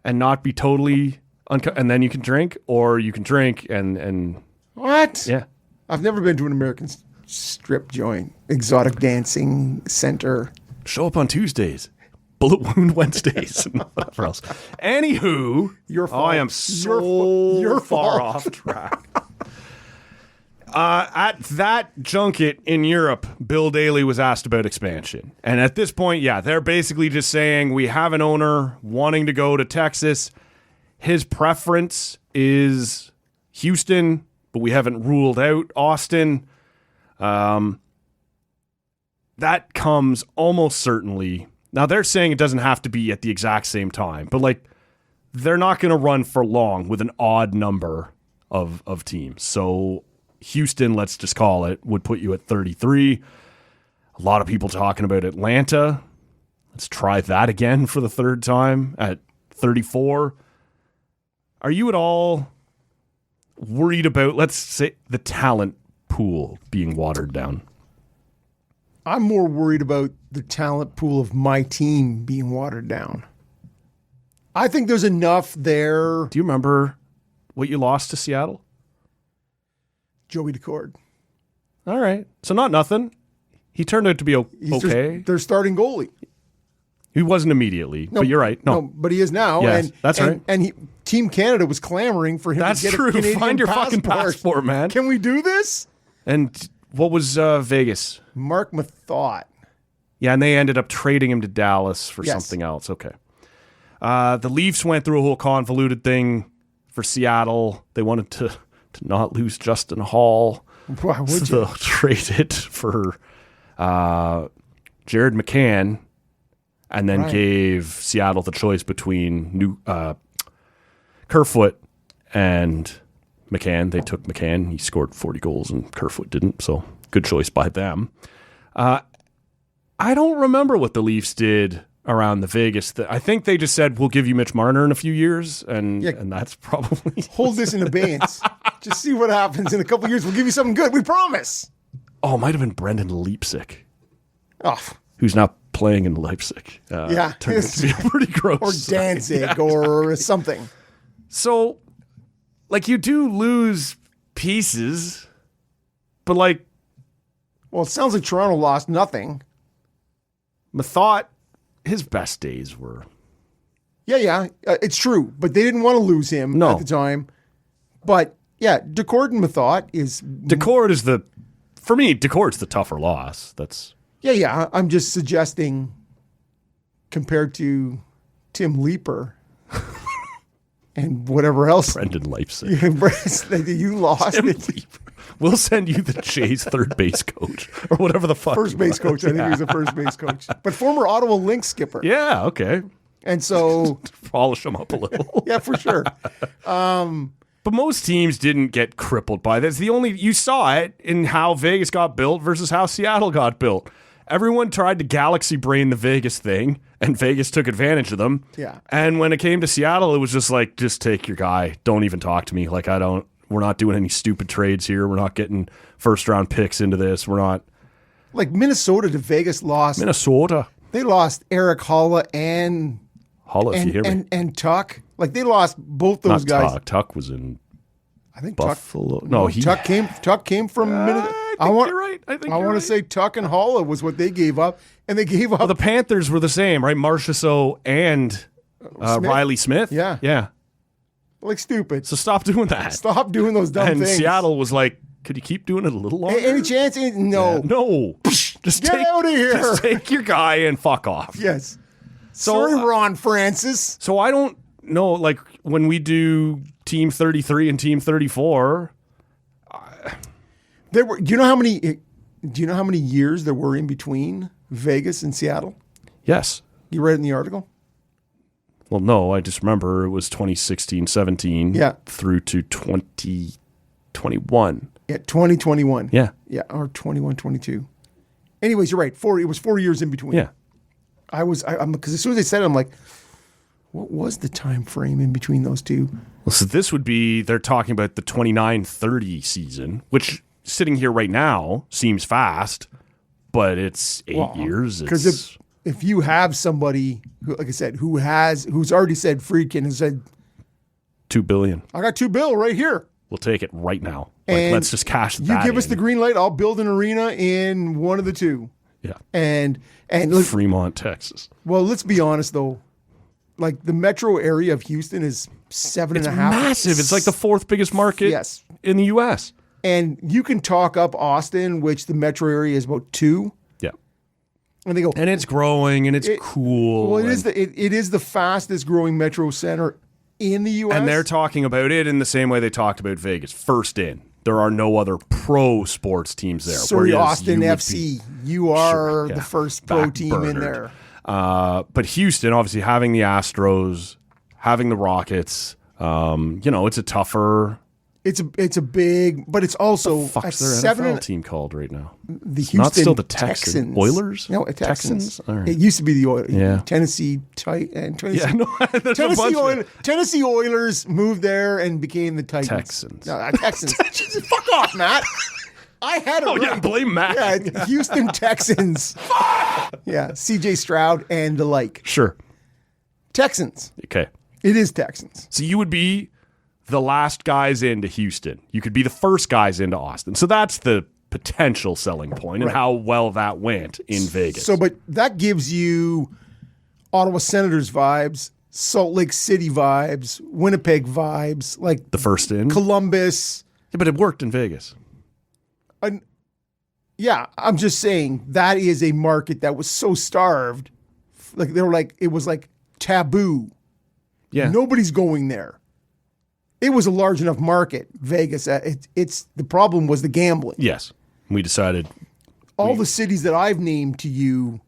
and not be totally and then you can drink, or you can drink and what? Yeah, I've never been to an American strip joint, exotic dancing center. Show up on Tuesdays, bullet wound Wednesdays, and whatever else. Anywho, your fault. I am so far off track. At that junket in Europe, Bill Daly was asked about expansion. And at this point, they're basically just saying we have an owner wanting to go to Texas. His preference is Houston, but we haven't ruled out Austin. That comes almost certainly. Now, they're saying it doesn't have to be at the exact same time, but like they're not going to run for long with an odd number of teams. So Houston, let's just call it, would put you at 33. A lot of people talking about Atlanta. Let's try that again for the third time at 34. Are you at all worried about, let's say, the talent pool being watered down? I'm more worried about the talent pool of my team being watered down. I think there's enough there. Do you remember what you lost to Seattle? Joey Decord. All right. So not nothing. He turned out to be okay. Their starting goalie. He wasn't immediately, but you're right. No, but he is now. Yes, that's right. And Team Canada was clamoring for him to get true. a Canadian Find your passport. fucking passport, man. Can we do this? And what was Vegas? Mark Mathot. Yeah, and they ended up trading him to Dallas for something else. Okay. The Leafs went through a whole convoluted thing for Seattle. They wanted to not lose Justin Hall. Why would you? So traded for Jared McCann, and then gave Seattle the choice between Kerfoot and McCann. They took McCann. He scored 40 goals, and Kerfoot didn't. So good choice by them. I don't remember what the Leafs did around the Vegas. I think they just said, we'll give you Mitch Marner in a few years, and that's probably... Hold this in abeyance. Just see what happens in a couple of years. We'll give you something good. We promise. Oh, it might have been Brendan Leipzig. Oh. Who's now playing in Leipzig. Turned out to be pretty gross. Or Danzig or something. So, like, you do lose pieces, but, like... Well, it sounds like Toronto lost nothing. Mathot, his best days were... Yeah, it's true. But they didn't want to lose him at the time. But, Decord and Mathot is... Decord is the... For me, Decord's the tougher loss. That's... Yeah, I'm just suggesting compared to Tim Leeper and whatever else. Brendan Leipzig. You lost Tim it. Leeper. We'll send you the Jays third base coach or whatever the fuck. First base coach. I think he was a first base coach. But former Ottawa Lynx skipper. Yeah, okay. And so... Polish him up a little. Yeah, for sure. But most teams didn't get crippled by this. You saw it in how Vegas got built versus how Seattle got built. Everyone tried to galaxy brain the Vegas thing, and Vegas took advantage of them. Yeah. And when it came to Seattle, it was just like, just take your guy. Don't even talk to me. Like, we're not doing any stupid trades here. We're not getting first round picks into this. We're not. Like Minnesota to Vegas lost. Minnesota. They lost Eric Holla and if you hear me. And Tuck. Like they lost both those guys. Tuck was in I think Buffalo. Tuck came from Minnesota. You're right. I want to say Tuck and Holla was what they gave up. And they gave up. Well, the Panthers were the same, right? Marchessault and Riley Smith. Yeah. Yeah. Like stupid. So stop doing that. Stop doing those dumb things. And Seattle was like, Could you keep doing it a little longer? Any chance? No. Yeah. No. Just Get out of here. Just take your guy and fuck off. Yes. Sorry, Ron Francis. So I don't know, like when we do Team 33 and Team 34. Do you know how many years there were in between Vegas and Seattle? Yes. You read it in the article? Well, no, I just remember it was 2016-17 through to 2021. Yeah, 2021. Yeah. Yeah, or 21-22. Anyways, you're right. It was 4 years in between. Yeah. Because as soon as they said it, I'm like, what was the time frame in between those two? Well, so this would be, they're talking about the 29-30 season, which sitting here right now seems fast, but it's 8 years. Because if you have somebody, who, like I said, who's already said Friedkin has said $2 billion. I got $2 billion right here. We'll take it right now. And let's just cash that. You give us the green light, I'll build an arena in one of the two. Yeah. And look, Fremont, Texas. Well, let's be honest though. Like the metro area of Houston is 7.5. It's massive. It's like the fourth biggest market in the U.S. And you can talk up Austin, which the metro area is about 2. Yeah. And they go, and it's growing and it's cool. Well, it is the fastest growing metro center in the U.S. And they're talking about it in the same way they talked about Vegas. First in. There are no other pro sports teams there. Sorry, Austin FC. You are the first pro team in there. But Houston, obviously, having the Astros, having the Rockets, it's a tougher. It's a big, but it's also what the fuck's their NFL team called right now? The Houston not still the Texans. Oilers? No, Texans. Right. It used to be the Oilers. Yeah. Tennessee Oilers moved there and became the Titans. Texans. No, Texans. Fuck off, Matt. I had it right. Yeah, blame Matt. Yeah, Houston Texans. Yeah, C.J. Stroud and the like. Sure. Texans. Okay. It is Texans. So you would be the last guys into Houston. You could be the first guys into Austin. So that's the potential selling point and how well that went in Vegas. So, but that gives you Ottawa Senators vibes, Salt Lake City vibes, Winnipeg vibes, like the first in Columbus. Yeah, but it worked in Vegas. Yeah, I'm just saying that is a market that was so starved. Like it was like taboo. Yeah. Nobody's going there. It was a large enough market, Vegas. It's the problem was the gambling. Yes. We decided all the cities that I've named to you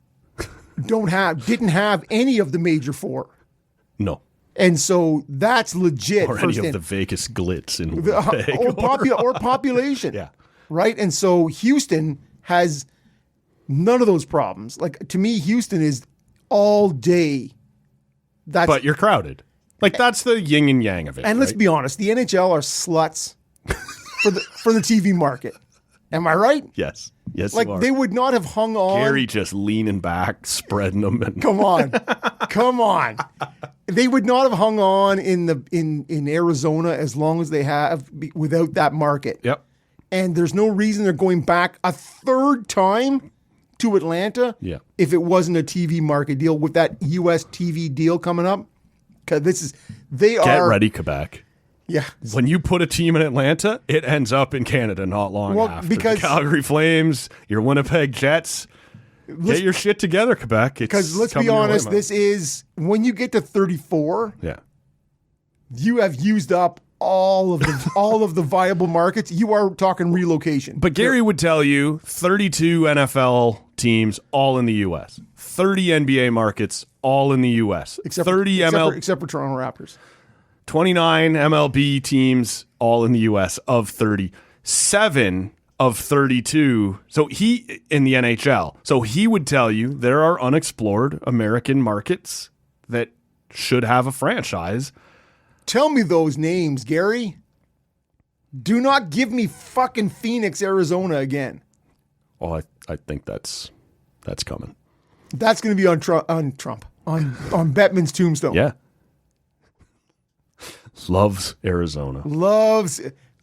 didn't have any of the major four. No. And so that's legit. Or any of the Vegas glitz in or population. Yeah. Right? And so Houston has none of those problems. Like to me, Houston is all day. But you're crowded. Like that's the yin and yang of it. And let's be honest, the NHL are sluts for the TV market. Am I right? Yes. Yes, like you are. They would not have hung on. Gary just leaning back, spreading them. And Come on. They would not have hung on in Arizona as long as they have without that market. Yep. And there's no reason they're going back a third time to Atlanta if it wasn't a TV market deal with that U.S. TV deal coming up. Because Get ready, Quebec. Yeah. When you put a team in Atlanta, it ends up in Canada not long after. Because the Calgary Flames, your Winnipeg Jets, get your shit together, Quebec. Because let's be honest, this is when you get to 34. Yeah. You have used up all of the viable markets. You are talking relocation. But Gary would tell you 32 NFL teams all in the U.S., 30 NBA markets all in the U.S., except for Toronto Raptors, 29 MLB teams all in the U.S. of 37 of 32. So he in the NHL. So he would tell you there are unexplored American markets that should have a franchise. Tell me those names, Gary. Do not give me fucking Phoenix, Arizona again. Oh, I think that's coming. That's going to be on Bettman's tombstone. Yeah. Loves Arizona.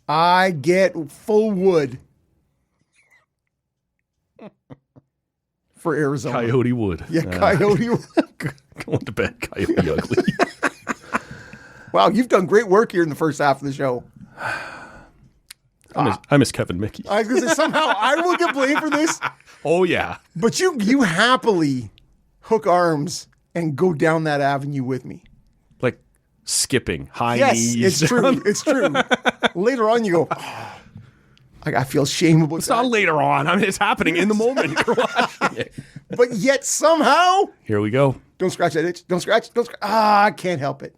I get full wood for Arizona. Coyote Wood. Yeah, Coyote Wood. Going to bed, Coyote Ugly. Wow, you've done great work here in the first half of the show. I miss Kevin Mickey. I was going to say, somehow I will get blamed for this, Oh, yeah. but you happily hook arms and go down that avenue with me. Like skipping, high Yes, knees. it's true. It's true. Later on, you go, oh, I feel shame about It's that. not later on. I mean, it's happening in the moment you're watching it. But yet somehow, Here we go. don't scratch that itch. Don't scratch. I can't help it.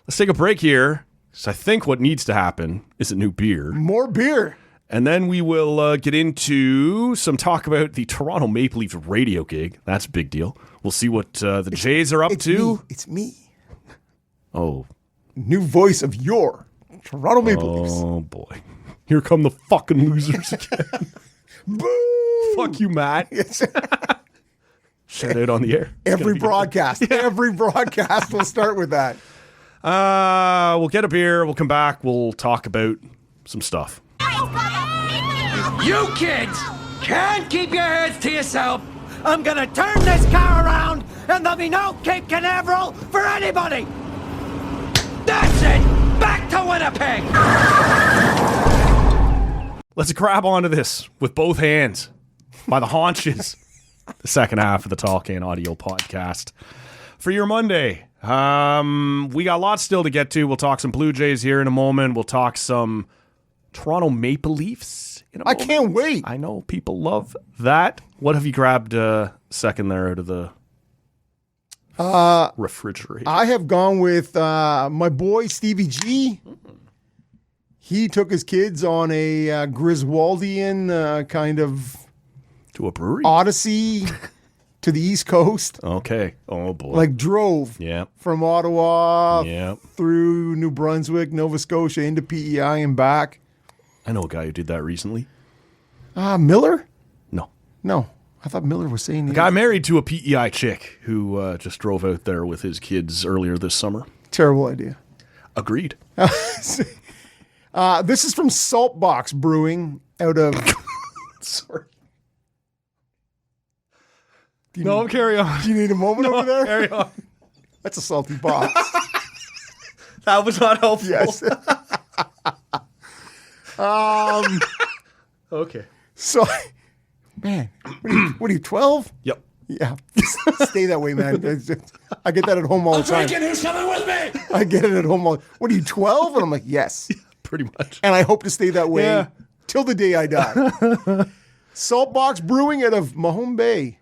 Let's take a break here. So I think what needs to happen is a new beer. More beer. And then we will get into some talk about the Toronto Maple Leafs radio gig. That's a big deal. We'll see what the Jays are up to. It's me. Oh. New voice of your Toronto Maple Leafs. Oh, boy. Here come the fucking losers again. Boo! Fuck you, Matt. Shout out on the air. Every broadcast. Every broadcast will start with that. We'll get a beer. We'll come back. We'll talk about some stuff. You kids can't keep your heads to yourself. I'm gonna turn this car around and there'll be no Cape Canaveral for anybody. That's it. Back to Winnipeg. Let's grab onto this with both hands by the haunches. The second half of the Talking Audio podcast for your Monday. We got lots still to get to. We'll talk some Blue Jays here in a moment. We'll talk some Toronto Maple Leafs in a moment. I can't wait. I know people love that. What have you grabbed second there out of the refrigerator? I have gone with my boy Stevie G. He took his kids on a Griswoldian kind of To a brewery? odyssey to the East Coast. Okay. Oh, boy. Like drove Yeah. from Ottawa Yeah. through New Brunswick, Nova Scotia, into PEI and back. I know a guy who did that recently. Miller? No. No. I thought Miller was saying the Guy married to a PEI chick who just drove out there with his kids earlier this summer. terrible idea. Agreed. This is from Saltbox Brewing out of... Sorry. No, carry on. Do you need a moment over there? Carry on. That's a salty box. That was not helpful. Yes. Okay. So, man, what are you 12? Yep. Yeah. Stay that way, man. I get that at home all the time. Drinking, who's coming with me? I get it at home all. What are you 12? And I'm like, yes. Pretty much. And I hope to stay that way Yeah. till the day I die. Saltbox Brewing out of Mahone Bay,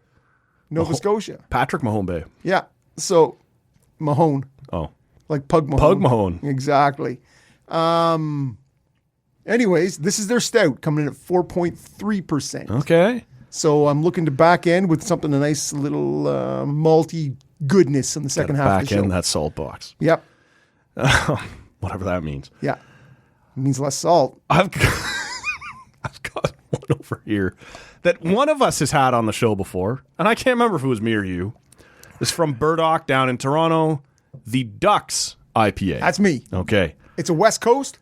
Nova Scotia. Patrick Mahone. Yeah. So, Mahone, Oh. like Pug Mahone. Pug Mahone. Exactly. Anyways, this is their stout coming in at 4.3%. Okay. So I'm looking to back end with something, a nice little malty goodness in the second half of Back the show. in that salt box. Yep. Whatever that means. Yeah. It means less salt. I've got one over here that one of us has had on the show before, and I can't remember if it was me or you. It's from Burdock down in Toronto, the Ducks IPA. That's me. Okay. It's a West Coast.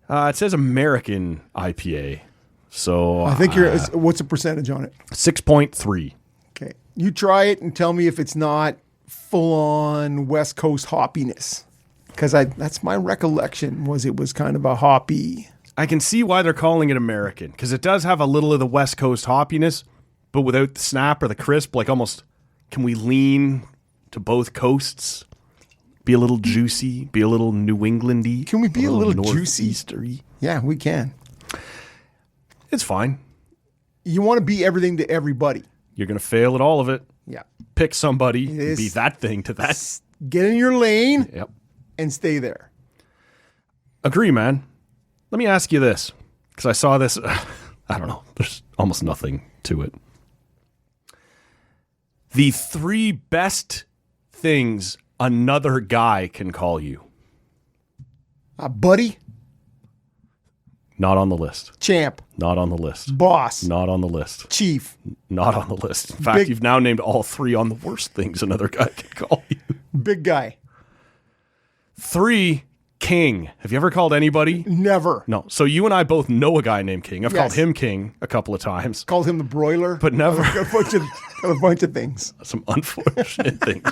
It says American IPA. So I think what's the percentage on it? 6.3. Okay. You try it and tell me if it's not full on West Coast hoppiness. Because that's my recollection it was kind of a hoppy. I can see why they're calling it American, because it does have a little of the West Coast hoppiness, but without the snap or the crisp. Like almost, can we lean to both coasts? Be a little juicy, be a little New Englandy. Can we be a little juicy? northeastery? Yeah, we can. It's fine. You want to be everything to everybody. You're going to fail at all of it. Yeah. Pick somebody, is- be that thing to that. Get in your lane Yep. and stay there. Agree, man. Let me ask you this, because I saw this. I don't know. There's almost nothing to it. The 3 best things another guy can call you. Buddy, Not on the list. champ, Not on the list. boss, Not on the list. chief, Not on the list. In fact, Big- you've now named all 3 on the worst things another guy can call you. big guy. 3, King. Have you ever called anybody? Never. No. So you and I both know a guy named King. I've Yes. called him King a couple of times. Called him the broiler. But never a bunch of things. some unfortunate things.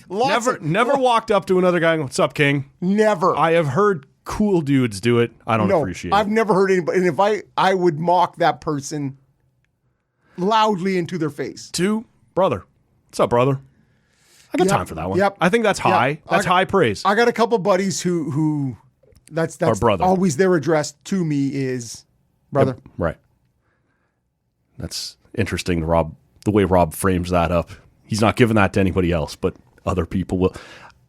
Lots Never walked up to another guy and go, "What's up, King?" Never. I have heard cool dudes do it, I don't appreciate I've it. never heard anybody. And if I would mock that person loudly into their face. 2, brother. What's up, brother? I got time for that one. Yep. I think that's high. Yep. That's high praise. I got a couple buddies who that's Our brother. always their address to me is brother. Yep, right. That's interesting, Rob. The way Rob frames that up. He's not giving that to anybody else, but other people will.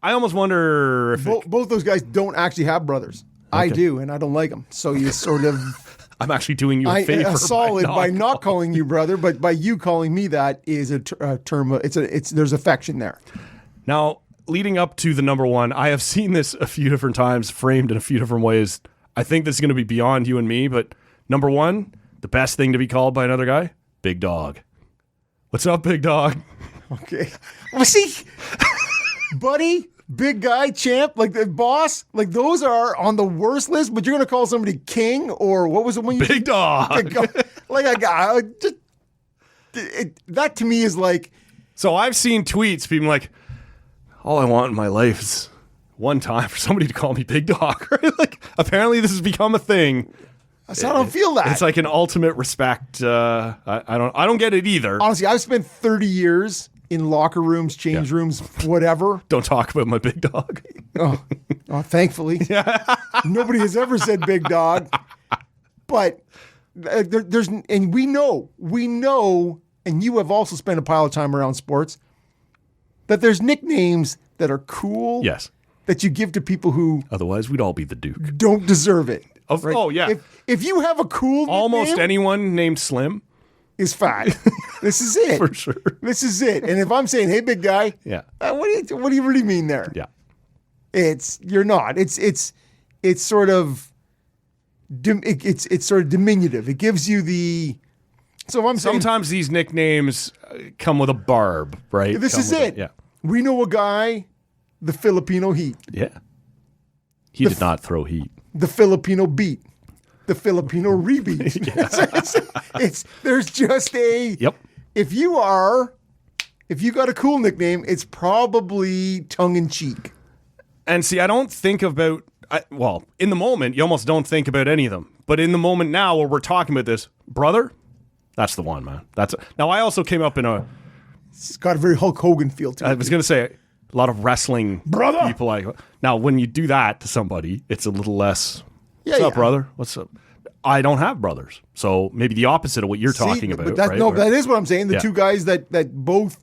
I almost wonder if Both those guys don't actually have brothers. I do, and I don't like them. So you sort of I'm actually doing you a favor. by not calling you brother, but by you calling me that is a term. There's affection there. Now, leading up to the number 1, I have seen this a few different times, framed in a few different ways. I think this is going to be beyond you and me, but number 1, the best thing to be called by another guy, big dog. What's up, big dog? Okay. Well, see, buddy, big guy, champ, like the boss, like those are on the worst list. But you're going to call somebody king or what was the one? Big dog. Like a guy. That to me is like. So I've seen tweets being like, all I want in my life is one time for somebody to call me big dog. Right? Like, apparently this has become a thing. So I don't feel that. It's like an ultimate respect. I don't get it either. Honestly, I've spent 30 years in locker rooms, change rooms, whatever. Don't talk about my big dog. Oh, thankfully. Nobody has ever said big dog. But there's, and we know, and you have also spent a pile of time around sports, that there's nicknames that are cool. Yes. That you give to people who Otherwise, we'd all be the Duke. don't deserve it. Right? Oh, yeah. If you have a cool Almost nickname, anyone named Slim. is fat. This is it. For sure. This is it. And if I'm saying, hey, big guy, Yeah. what do you really mean there? Yeah. You're not. It's sort of it's sort of diminutive. It gives you the. So if I'm saying Sometimes these nicknames come with a barb, right? this Come is with it. Yeah. We know a guy, the Filipino Heat, Yeah. He did not throw heat. the Filipino Beat, the Filipino Rebeat. There's just a. Yep. If you got a cool nickname, it's probably tongue in cheek. And see, I don't think about, in the moment, you almost don't think about any of them. But in the moment now where we're talking about this, brother, that's the one, man. Now, I also came up in It's got a very Hulk Hogan feel to it. I was going to say, a lot of wrestling Brother! people. Now, when you do that to somebody, it's a little less, Yeah, what's up, yeah. brother? What's up? I don't have brothers. So maybe the opposite of what you're talking about. But that, right? no, that is what I'm saying. The Yeah. two guys that both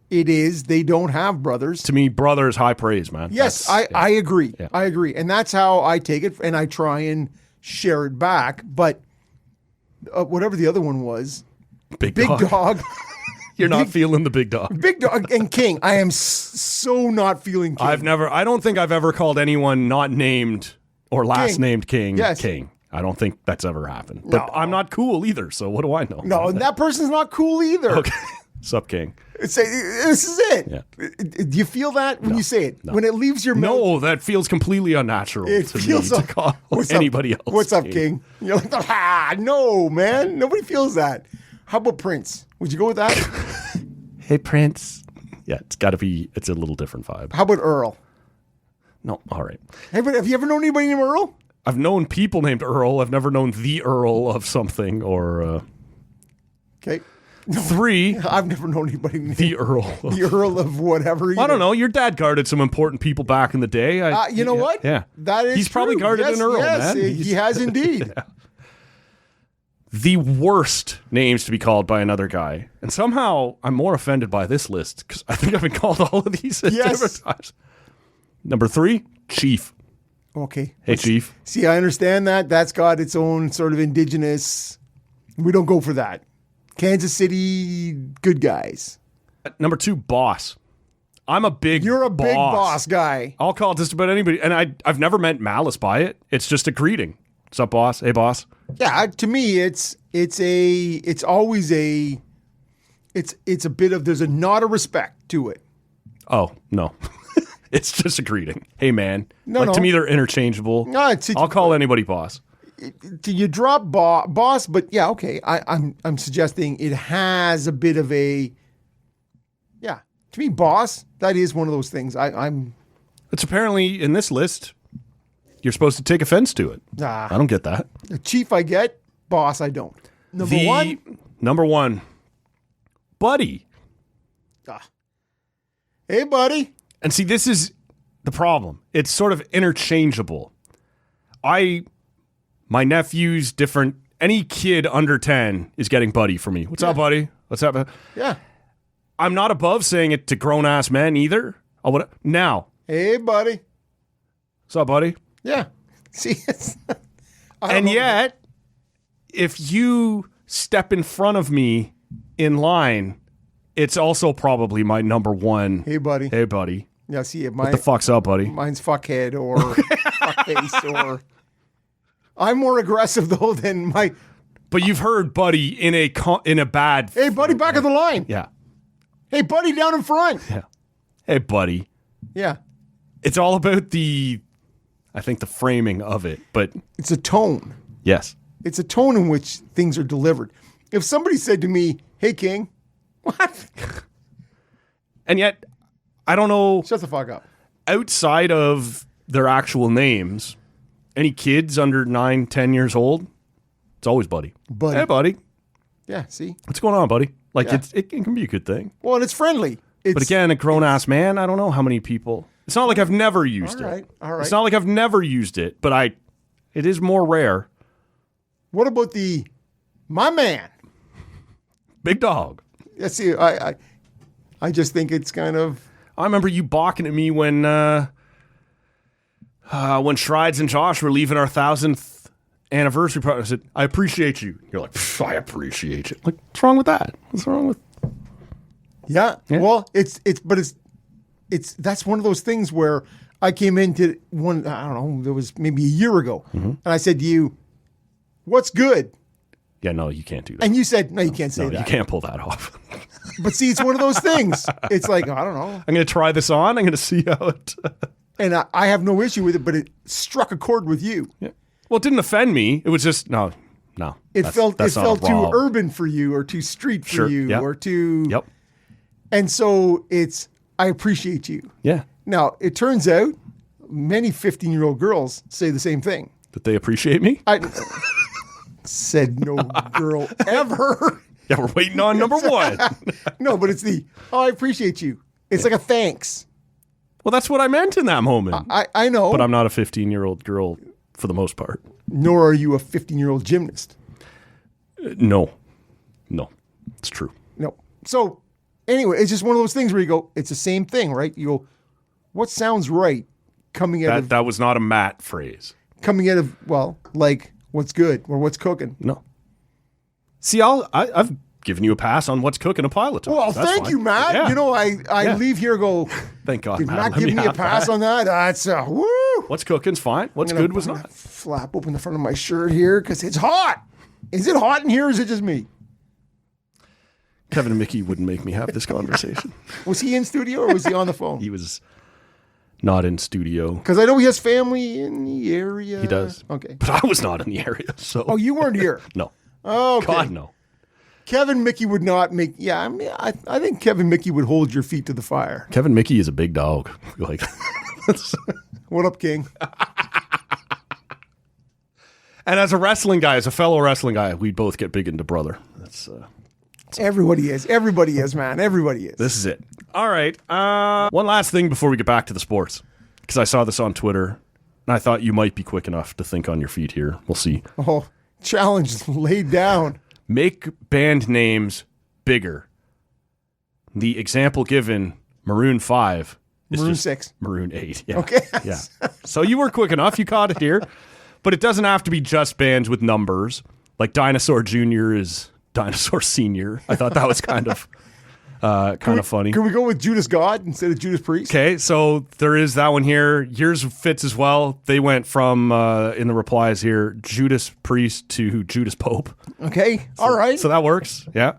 they don't have brothers. To me, brother is high praise, man. Yes, That's- I agree. Yeah. I agree. And that's how I take it, and I try and share it back. But whatever the other one was, Big Big Dog, You're not feeling the big dog. Big Dog, and King. I am so not feeling King. I don't think I've ever called anyone not named or last King. named King Yes. King. I don't think that's ever happened. But No. I'm not cool either, so what do I know? No, and that person's not cool either. Okay. Sup, King? This is it. Yeah. Do you feel that when you say it? no. When it leaves your mouth? No, that feels completely unnatural It to feels me like, to call what's anybody up? else. What's up, King? You're like, no, man. Nobody feels that. How about Prince? Would you go with that? Hey, Prince. Yeah, it's a little different vibe. How about Earl? No, all right. Hey, but have you ever known anybody named Earl? I've known people named Earl. I've never known the Earl of something or Okay. 3, I've never known anybody named the Earl. the Earl of whatever. I don't know. Your dad guarded some important people back in the day. You know what? Yeah. That is He's probably true. guarded Yes, an Earl, yes, man. he has indeed. The worst names to be called by another guy. And somehow I'm more offended by this list because I think I've been called all of these at Yes. different times. Number 3, Chief. Okay. Hey, Chief. See, I understand that. That's got its own sort of indigenous. We don't go for that. Kansas City, good guys. Number 2, Boss. I'm a big You're a big boss guy. I'll call just about anybody. And I've never meant malice by it. It's just a greeting. What's up, boss? Hey, boss. Yeah, to me, it's always a bit of, there's a nod of respect to it. Oh, no. It's just a greeting. Hey, man. No. To me, they're interchangeable. No, I'll call anybody boss. You drop boss, but yeah, okay. I'm suggesting it has a bit of a, yeah. To me, boss, that is one of those things. I'm. It's apparently in this list you're supposed to take offense to it. Ah. I don't get that. The chief I get, boss I don't. Number one, buddy. Hey, buddy. And see, this is the problem. It's sort of interchangeable. My nephew's different. Any kid under 10 is getting buddy for me. What's up, buddy? What's up? Yeah. I'm not above saying it to grown-ass men either. Now. Hey, buddy. What's up, buddy? Yeah. See, and yet, if you step in front of me in line, it's also probably my number one. Hey, buddy. Hey, buddy. Yeah, see, What the fuck's up, buddy? Mine's fuckhead or fuckface or... I'm more aggressive, though, than my... But you've heard buddy in a bad... Hey, buddy, back of the line. Yeah. Hey, buddy, down in front. Yeah. Hey, buddy. Yeah. It's all about the framing of it, but... It's a tone. Yes. It's a tone in which things are delivered. If somebody said to me, hey, King, what? And yet, I don't know... Shut the fuck up. Outside of their actual names, any kids under 9, 10 years old, it's always buddy. Buddy. Hey, buddy. Yeah, see? What's going on, buddy? Like, Yeah. it can be a good thing. Well, and it's friendly. But again, a grown-ass man, I don't know how many people... It's not like I've never used it. All right. It's not like I've never used it, but it is more rare. What about the my man? Big dog. Yeah, see, I just think it's kind of... I remember you balking at me when Shrides and Josh were leaving our 1,000th anniversary party. I said, I appreciate you. You're like, I appreciate you. Like, what's wrong with that? What's wrong with... Yeah. Well, it's that's one of those things where I came into one, I don't know, there was maybe a year ago, and I said to you, what's good? Yeah, no, you can't do that. And you said, no, you can't say No, that. you can't pull that off. But see, it's one of those things. It's like, I don't know. I'm going to try this on. I'm going to see how it... And I have no issue with it, but it struck a chord with you. Yeah. Well, it didn't offend me. It was just, no. It felt not a too raw- urban for you or too street for Sure, you yep. or too... Yep. And so it's, I appreciate you. Yeah. Now, it turns out many 15-year-old girls say the same thing. That they appreciate me? I said no girl ever. Yeah, we're waiting on number one. No, but it's I appreciate you. It's like a thanks. Well, that's what I meant in that moment. I know. But I'm not a 15-year-old girl for the most part. Nor are you a 15-year-old gymnast. No. It's true. No. So, anyway, it's just one of those things where you go, it's the same thing, right? You go, what sounds right coming out That was not a Matt phrase. well, like, what's good or what's cooking? No. See, I've given you a pass on what's cooking a pile of times. Well, That's thank fine. you, Matt. Yeah. You know, I leave here go, Thank God, did Matt. Matt let give me a have pass that. on that? That's woo. What's cooking's fine. What's I'm gonna- good was I'm gonna not. Flap open the front of my shirt here because it's hot. Is it hot in here or is it just me? Kevin and Mickey wouldn't make me have this conversation. Was he in studio or was he on the phone? He was not in studio. Because I know he has family in the area. He does. Okay. But I was not in the area, so. Oh, you weren't here? No. Oh, okay. God, no. Kevin Mickey would not make... Yeah, I mean, I think Kevin Mickey would hold your feet to the fire. Kevin Mickey is a big dog. Like, What up, King? and as a wrestling guy, as a fellow wrestling guy, we both get big into brother. That's Everybody is. Everybody is, man. Everybody is. this is it. All right. One last thing before we get back to the sports, because I saw this on Twitter, and I thought you might be quick enough to think on your feet here. We'll see. Oh, challenge laid down. Make band names bigger. The example given, Maroon 5. Is Maroon just 6. Maroon 8. Yeah. Okay. Yeah. So you were quick enough. You caught it here. But it doesn't have to be just bands with numbers. Like Dinosaur Jr. is Dinosaur Senior. I thought that was kind of funny. Can we go with Judas God instead of Judas Priest? Okay, so there is that one here. Yours fits as well. They went from, in the replies here, Judas Priest to Judas Pope. Okay. All right. So that works. Yeah.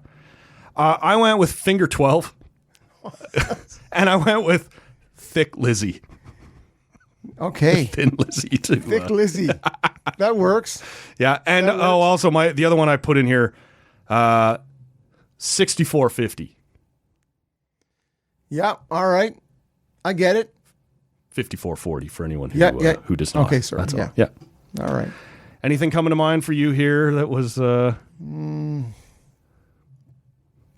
I went with Finger 12. And I went with Thick Lizzie. Okay. Thin Lizzie, too. Thick Lizzie. That works. Yeah. And also the other one I put in here, 6450. Yeah. All right. I get it. 5440 for anyone who does not. Okay, sorry. That's all. Yeah. All right. Anything coming to mind for you here that was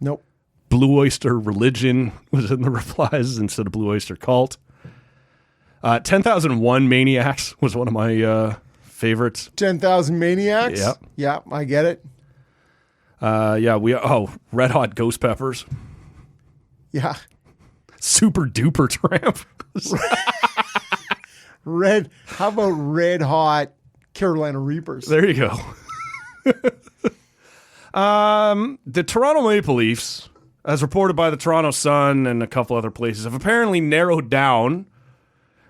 Nope. Blue Oyster Religion was in the replies instead of Blue Oyster Cult. 10,001 Maniacs was one of my favorites. 10,000 Maniacs? Yeah. Yeah, I get it. Red Hot Ghost Peppers. Yeah. Super Duper Tramp. How about Red Hot Carolina Reapers? There you go. The Toronto Maple Leafs, as reported by the Toronto Sun and a couple other places, have apparently narrowed down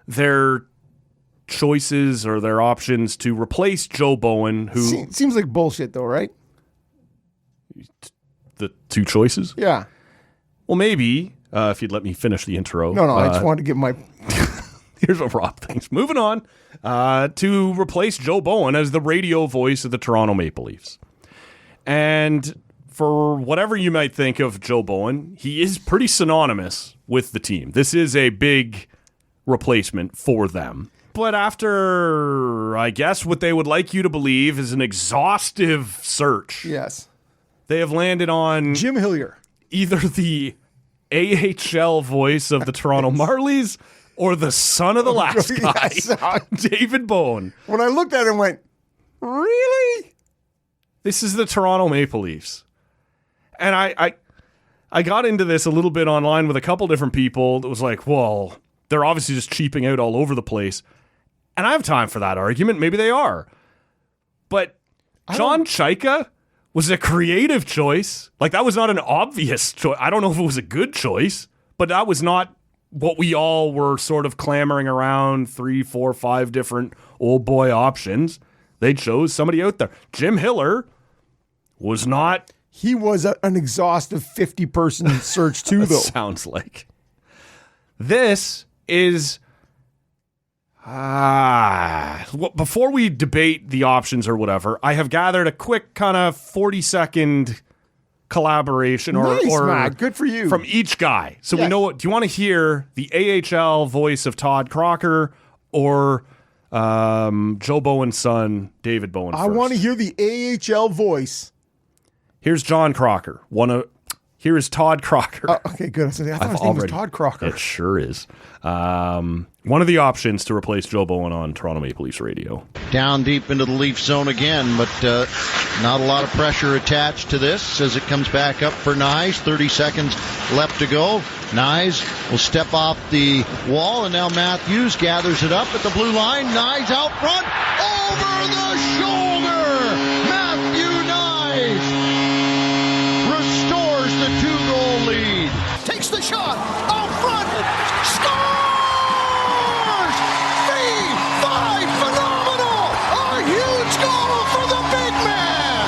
their choices or their options to replace Joe Bowen, who... Seems like bullshit, though, right? The two choices? Yeah. Well, maybe, if you'd let me finish the intro. No, I just wanted to get my... Here's what Rob thinks. Moving on to replace Joe Bowen as the radio voice of the Toronto Maple Leafs. And for whatever you might think of Joe Bowen, he is pretty synonymous with the team. This is a big replacement for them. But after, I guess, what they would like you to believe is an exhaustive search, Yes. they have landed on Jim Hillier. either the AHL voice of the Toronto Marlies or the son of the last guy, Yes. David Bowen. When I looked at it and went, really? This is the Toronto Maple Leafs. And I got into this a little bit online with a couple different people that was like, well, they're obviously just cheaping out all over the place. And I have time for that argument. Maybe they are. But John Chaika was a creative choice. Like, that was not an obvious choice. I don't know if it was a good choice, but that was not what we all were sort of clamoring around 3, 4, 5 different old boy options. They chose somebody out there. Jim Hiller was not. He was an exhaustive 50-person search too, though. Sounds like. This is... before we debate the options or whatever, I have gathered a quick kind of 40-second collaboration Nice, Matt. Good for you. from each guy. So we know what. Do you want to hear the AHL voice of Todd Crocker or Joe Bowen's son, David Bowen first? I want to hear the AHL voice. Here's John Crocker. Here is Todd Crocker. Okay, good. I thought his name was Todd Crocker. It sure is. One of the options to replace Joe Bowen on Toronto Maple Leafs radio. Down deep into the Leaf zone again, but not a lot of pressure attached to this as it comes back up for Nyes. 30 seconds left to go. Nyes will step off the wall, and now Matthews gathers it up at the blue line. Nyes out front, over the shoulder. Matthew Nyes restores the 2-goal lead. Takes the shot out front, scores! 3-5, phenomenal! A huge goal for the big man.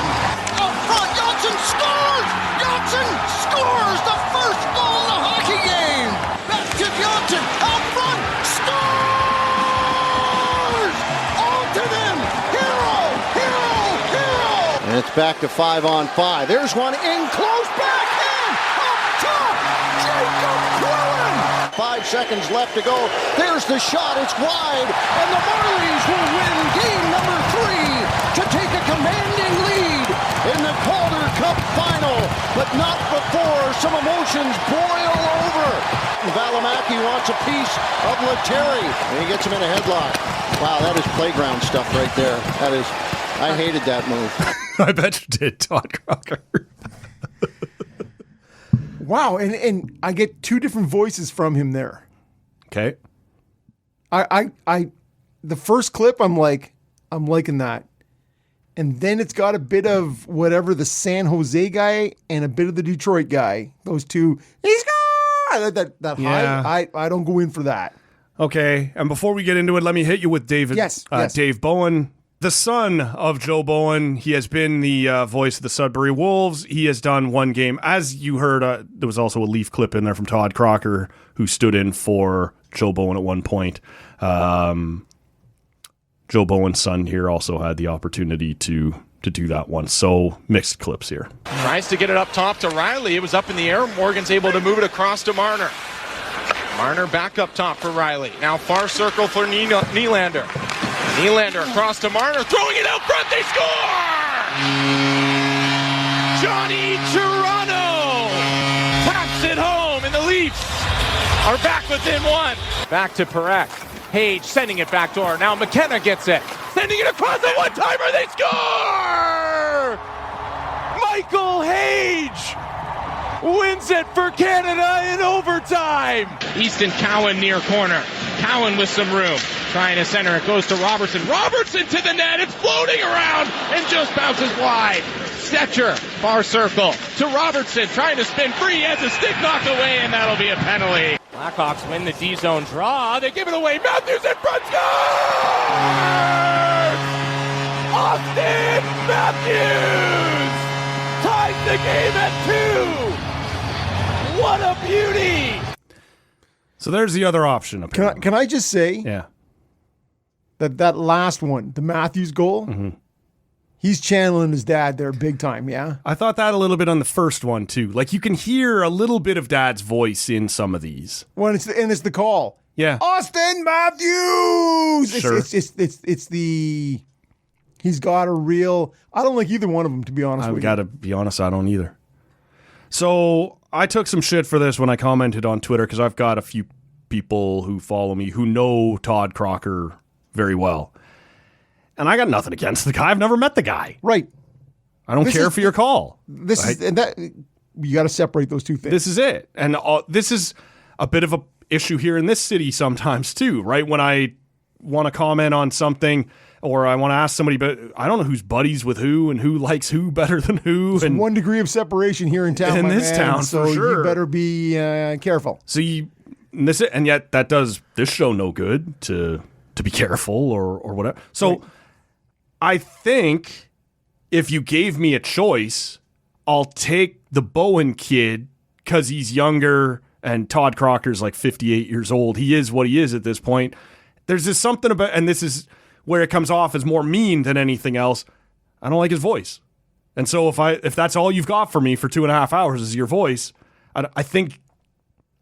Out front, Johnson scores! Johnson scores the first goal of the hockey game. Back to Johnson, out front, scores! On to them, hero, hero, hero! And it's back to 5-on-5. There's one in close, backhand, up top, Jacob Quillen. 5 seconds left to go. There's the shot, it's wide, and the Marlies will win game number 3 to take a commanding lead in the Calder Cup final, but not before some emotions boil over. Valimaki wants a piece of Lettieri, and he gets him in a headlock. Wow, that is playground stuff right there. That is, I hated that move. I bet you did, Todd Crocker. Wow, and I get 2 different voices from him there. Okay. The first clip, I'm liking that. And then it's got a bit of whatever the San Jose guy and a bit of the Detroit guy. Those two, he's gone! That Yeah. high, I don't go in for that. Okay. And before we get into it, let me hit you with David. Yes. Dave Bowen, the son of Joe Bowen. He has been the voice of the Sudbury Wolves. He has done one game. As you heard, there was also a Leaf clip in there from Todd Crocker, who stood in for Joe Bowen at one point. Joe Bowen's son here also had the opportunity to do that once. So mixed clips here. Tries to get it up top to Riley. It was up in the air. Morgan's able to move it across to Marner. Marner back up top for Riley. Now far circle for Nylander. Nylander across to Marner, throwing it out front. They score! Johnny Toronto taps it home, and the Leafs are back within one. Back to Parekh. Page sending it backdoor. Now McKenna gets it. Sending it across the one-timer. They score! Michael Hage wins it for Canada in overtime. Easton Cowan near corner. Cowan with some room. Trying to center. It goes to Robertson. Robertson to the net. It's floating around and just bounces wide. Stetcher, far circle to Robertson. Trying to spin free. He has a stick knocked away, and that'll be a penalty. Blackhawks win the D-zone draw. They give it away. Matthews in front. Scores! Austin Matthews ties the game at 2. What a beauty! So there's the other option. Can I just say Yeah. that last one, the Matthews goal, he's channeling his dad there big time, yeah? I thought that a little bit on the first one, too. Like, you can hear a little bit of Dad's voice in some of these. When it's the call. Yeah. Austin Matthews! Sure. It's the... He's got a real... I don't like either one of them, to be honest with you. I've got to be honest, I don't either. So I took some shit for this when I commented on Twitter because I've got a few people who follow me who know Todd Crocker very well. And I got nothing against the guy. I've never met the guy. Right. I don't care for your call. You got to separate those two things. This is it. And this is a bit of a issue here in this city sometimes too, right? When I want to comment on something or I want to ask somebody, but I don't know who's buddies with who and who likes who better than who. There's 1 degree of separation here in town, in this town, so for sure. you better be careful. So and yet that does this show no good to be careful or whatever. So right. I think if you gave me a choice, I'll take the Bowen kid because he's younger and Todd Crocker's like 58 years old. He is what he is at this point. There's just something about, and this is where it comes off as more mean than anything else. I don't like his voice. And so if that's all you've got for me for 2.5 hours is your voice, I think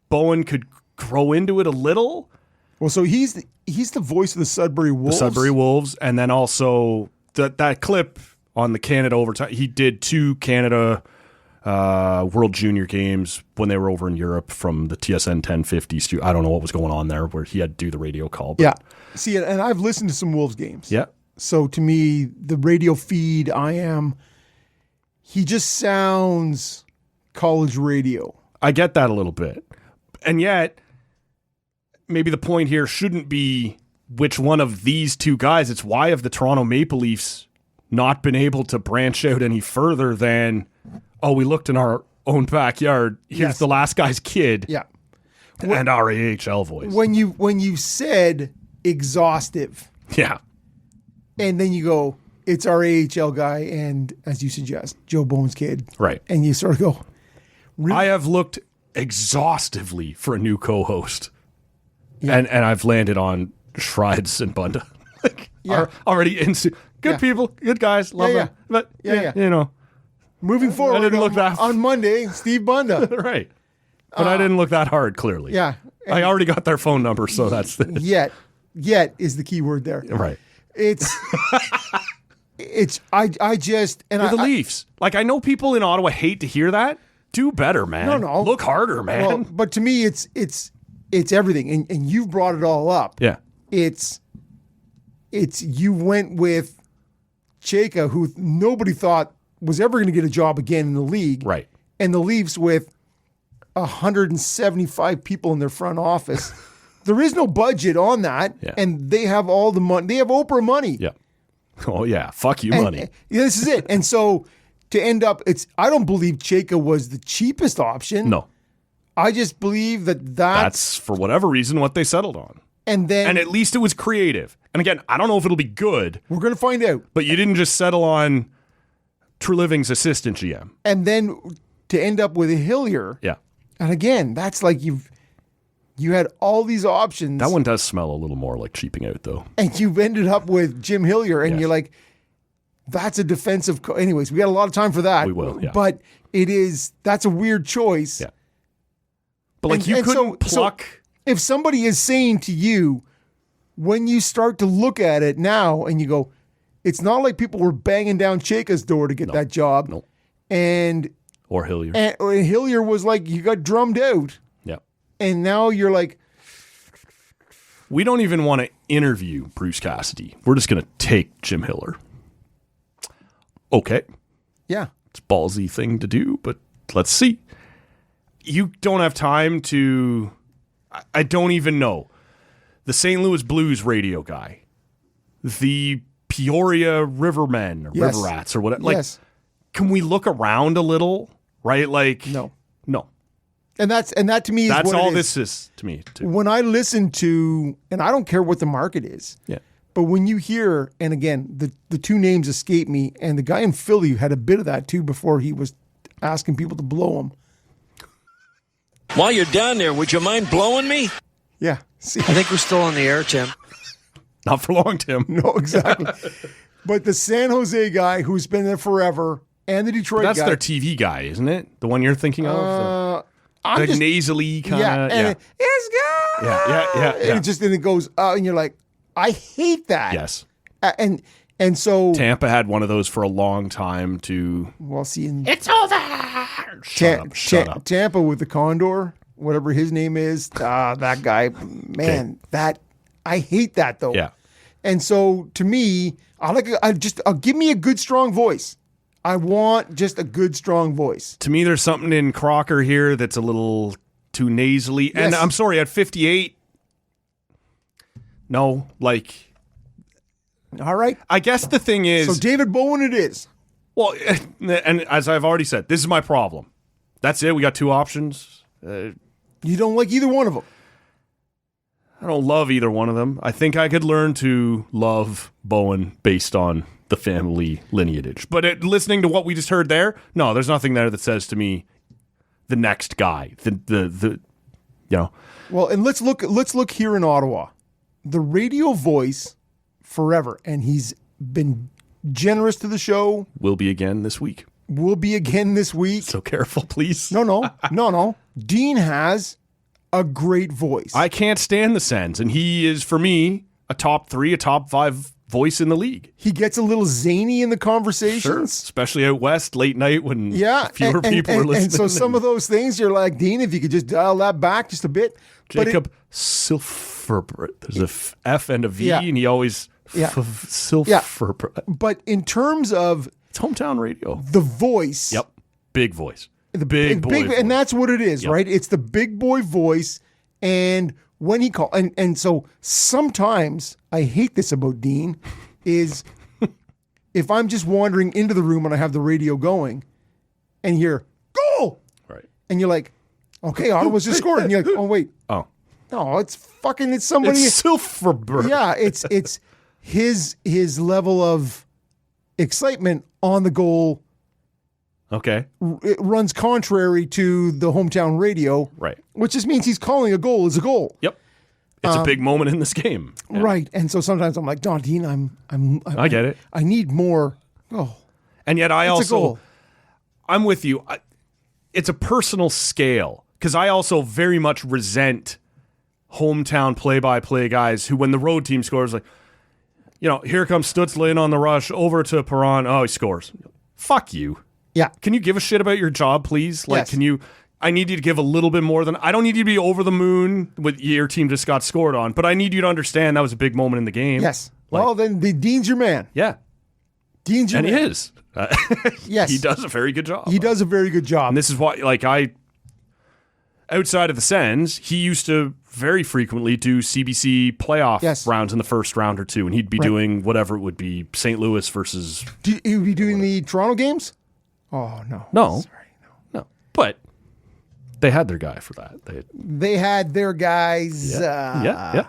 Bowen could grow into it a little. Well, so he's the voice of the Sudbury Wolves. The Sudbury Wolves, and then also that clip on the Canada overtime. He did 2 Canada World Junior games when they were over in Europe from the TSN 1050 studio. I don't know what was going on there where he had to do the radio call. But. Yeah. See, and I've listened to some Wolves games. Yeah. So to me, the radio feed, he just sounds college radio. I get that a little bit. And yet, maybe the point here shouldn't be which one of these two guys. It's why have the Toronto Maple Leafs not been able to branch out any further than, we looked in our own backyard. Here's the last guy's kid. Yeah. And our AHL voice. When you said exhaustive. Yeah. And then you go, it's our AHL guy and, as you suggest, Joe Bowen's kid. Right. And you sort of go, really? I have looked exhaustively for a new co-host. Yeah. And I've landed on Schreids and Bunda. Already into good people, good guys, love them. But you know. Moving forward, I didn't look that on Monday, Steve Bunda. Right. But I didn't look that hard, clearly. Yeah. I already got their phone number, so that's the... Yet is the key word there. Right. I just... And the Leafs. Like, I know people in Ottawa hate to hear that. Do better, man. No. Look harder, man. Well, but to me, it's everything. And you've brought it all up. Yeah. It's you went with Chayka, who nobody thought was ever going to get a job again in the league. Right. And the Leafs with 175 people in their front office. There is no budget on that. Yeah. And they have all the money. They have Oprah money. Yeah. Oh, yeah. Fuck you, money. This is it. And so to end up, I don't believe Chayka was the cheapest option. No. I just believe that's for whatever reason what they settled on. And at least it was creative. And again, I don't know if it'll be good. We're going to find out. But you didn't just settle on True Living's assistant GM. And then to end up with a Hillier. Yeah. And again, that's like you had all these options. That one does smell a little more like cheaping out, though. And you've ended up with Jim Hillier, and you're like, that's a defensive... Anyways, we got a lot of time for that. We will, yeah. But that's a weird choice. Yeah. But you couldn't pluck if somebody is saying to you, when you start to look at it now and you go, it's not like people were banging down Chayka's door to get that job. No. And Or Hillier. and Hillier was like, you got drummed out. Yeah. And now you're like, We don't even want to interview Bruce Cassidy. We're just going to take Jim Hiller. Okay. yeah. It's a ballsy thing to do, but let's see. You don't have time to... I don't even know. The St. Louis Blues radio guy. The Peoria Rivermen or Yes. River Rats or whatever. Like, Yes. can we look around a little? Right? Like... No. No. And that to me is That's what all it is. this is to me, too. When I listen to, and I don't care what the market is, Yeah. but when you hear, and again, the two names escape me, and the guy in Philly had a bit of that too before he was asking people to blow him. While you're down there, would you mind blowing me? Yeah. See, I think we're still on the air, Tim. Not for long, Tim. no, exactly. But the San Jose guy who's been there forever, and the Detroit That's guy. their TV guy, isn't it? The one you're thinking of? I'm Like just- nasally kind yeah, of... and it's good. Yeah. And it goes, and you're like, I hate that. Yes. And so, Tampa had one of those for a long time to... well, see, It's over! Shut up. Tampa with the Condor, whatever his name is, that guy, man, I hate that though. Yeah. And so to me, I'll give me a good strong voice. I want just a good strong voice. To me, there's something in Crocker here that's a little too nasally. And Yes. I'm sorry, at 58, no, like... All right. I guess the thing is... So David Bowen it is. well, and as I've already said, this is my problem. That's it. We got two options. You don't like either one of them. I don't love either one of them. I think I could learn to love Bowen based on the family lineage. But listening to what we just heard there, no, there's nothing there that says to me the next guy. The you know. Well, and let's look here in Ottawa. The radio voice forever, and he's been generous to the show. Will be again this week. Will be again this week. So careful, please. No. Dean has a great voice. I can't stand the Sens, and he is, for me, a top 3, a top 5 voice in the league. He gets a little zany in the conversations. Sure. Especially out west, late night when fewer people are listening. And so some of those things, you're like, Dean, if you could just dial that back just a bit. Jacob Silfer. There's a F and a V, Yeah. and he always Silfer. But in terms of It's hometown radio. the voice. Yep. Big voice. The big boy voice. And that's what it is, Yep. right? It's the big boy voice. And when he call and so sometimes I hate this about Dean is if I'm just wandering into the room and I have the radio going and you hear goal, Right. and you're like, okay, Ottawa's just scored, and you're like, oh wait, Oh. no, it's somebody. It's Silverberg. Yeah, it's his level of excitement on the goal. Okay. It runs contrary to the hometown radio, Right. which just means he's calling a goal as a goal. Yep. It's a big moment in this game. Yeah. Right. And so sometimes I'm like, Don Dean, I get it. I need more. Oh, And yet I it's a goal. I'm with you. It's a personal scale because I also very much resent hometown play-by-play guys who, when the road team scores, like, here comes Stutzle in on the rush over to Perron. Oh, he scores. Fuck you. Yeah. Can you give a shit about your job, please? Like, Yes. I need you to give a little bit more than, I don't need you to be over the moon with your team just got scored on, but I need you to understand that was a big moment in the game. Yes. Like, Well, then Dean's your man. yeah. Dean's your And man. he is. Yes. He does a very good job. He does a very good job. And this is why, outside of the Sens, he used to very frequently do CBC playoff Yes. rounds in the first round or two, and he'd be doing whatever it would be, St. Louis versus... Do you be doing the Toronto games? Oh, no. No. Sorry, No. But they had their guy for that. They had their guys. Yeah.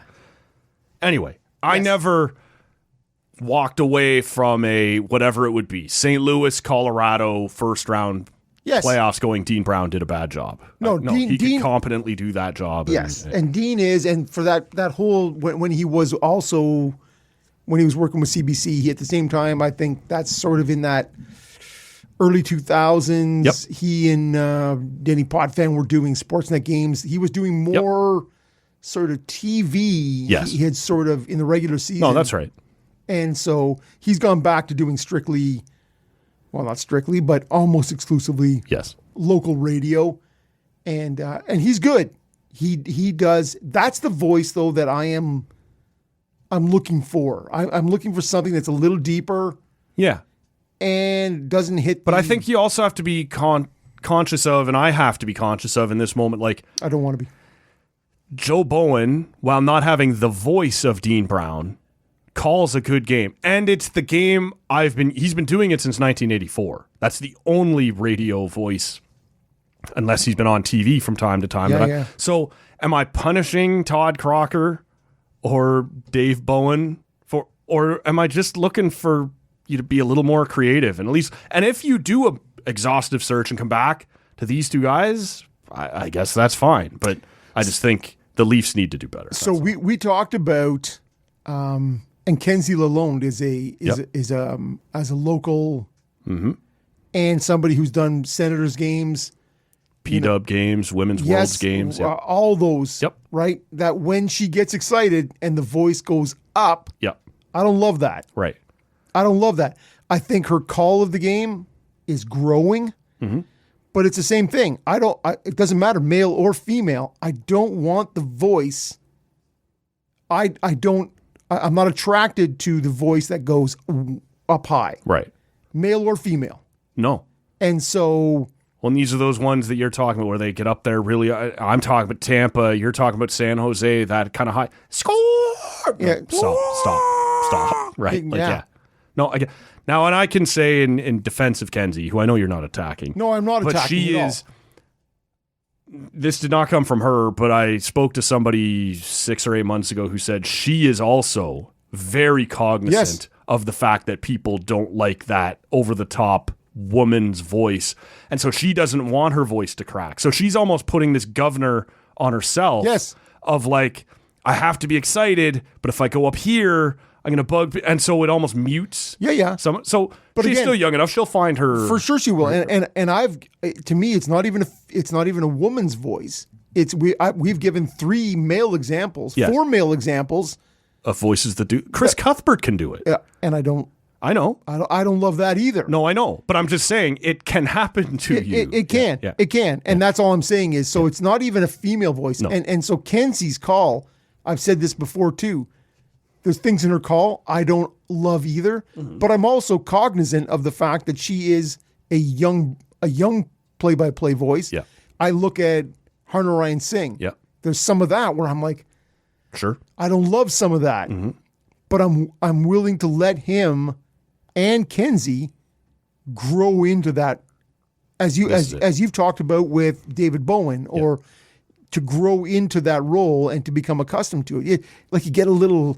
Anyway, I never walked away from a whatever it would be, St. Louis, Colorado, first round Yes. playoffs going, Dean Brown did a bad job. No, he Dean could competently do that job. Yes. And Dean is, and for that whole, when he was working with CBC, he at the same time, I think that's sort of in that early 2000s. Yep. He and Denny Potvin were doing Sportsnet games. He was doing more sort of TV Yes. he had sort of in the regular season. No, that's right. And so he's gone back to doing strictly, well, not strictly, but almost exclusively Yes. local radio. And he's good. He does. That's the voice, though, that I'm looking for. I'm looking for something that's a little deeper Yeah. and doesn't hit. But I think you also have to be conscious of, and I have to be conscious of in this moment, like I don't want to be. Joe Bowen, while not having the voice of Dean Brown, calls a good game. And it's the game he's been doing it since 1984. That's the only radio voice, unless he's been on TV from time to time. Yeah. So am I punishing Todd Crocker or Dave Bowen or am I just looking for you to be a little more creative? And at least, and if you do a exhaustive search and come back to these two guys, I guess that's fine. But I just think the Leafs need to do better. So we talked about, and Kenzie Lalonde is a local and somebody who's done Senators games, P-Dub games, Women's Worlds games. Yep. All those. Yep. Right? That when she gets excited and the voice goes up, Yep. I don't love that. Right. I don't love that. I think her call of the game is growing, but it's the same thing. It doesn't matter, male or female. I don't want the voice. I'm not attracted to the voice that goes up high, Right. male or female. No. And so, Well, and these are those ones that you're talking about where they get up there really. I'm talking about Tampa. You're talking about San Jose, that kind of high. Score! Yeah. No, stop. Right. Like, Yeah. yeah. No, I get. Now, and I can say in defense of Kenzie, who I know you're not attacking. no, I'm not but attacking she at all. is. This did not come from her, but I spoke to somebody 6 or 8 months ago who said she is also very cognizant of the fact that people don't like that over-the-top woman's voice. And so she doesn't want her voice to crack. So she's almost putting this governor on herself Yes. of like, I have to be excited, but if I go up here, I'm going to bug. And so it almost mutes. Yeah. So But she's again, still young enough. She'll find her. For sure she will. And to me, it's not even a woman's voice. We've given 3 male examples, Yes. 4 male examples. Of voices that do. Chris Cuthbert can do it. And I don't love that either. No, I know. But I'm just saying it can happen to you. It can. Yeah. It can. And that's all I'm saying is, so it's not even a female voice. No. And so Kenzie's call, I've said this before too, there's things in her call I don't love either, but I'm also cognizant of the fact that she is a young play-by-play voice. Yeah. I look at Harner Ryan Singh. Yeah. There's some of that where I'm like, Sure. I don't love some of that, but I'm willing to let him and Kenzie grow into that, as you've talked about with David Bowen, or to grow into that role and to become accustomed to it. Like you get a little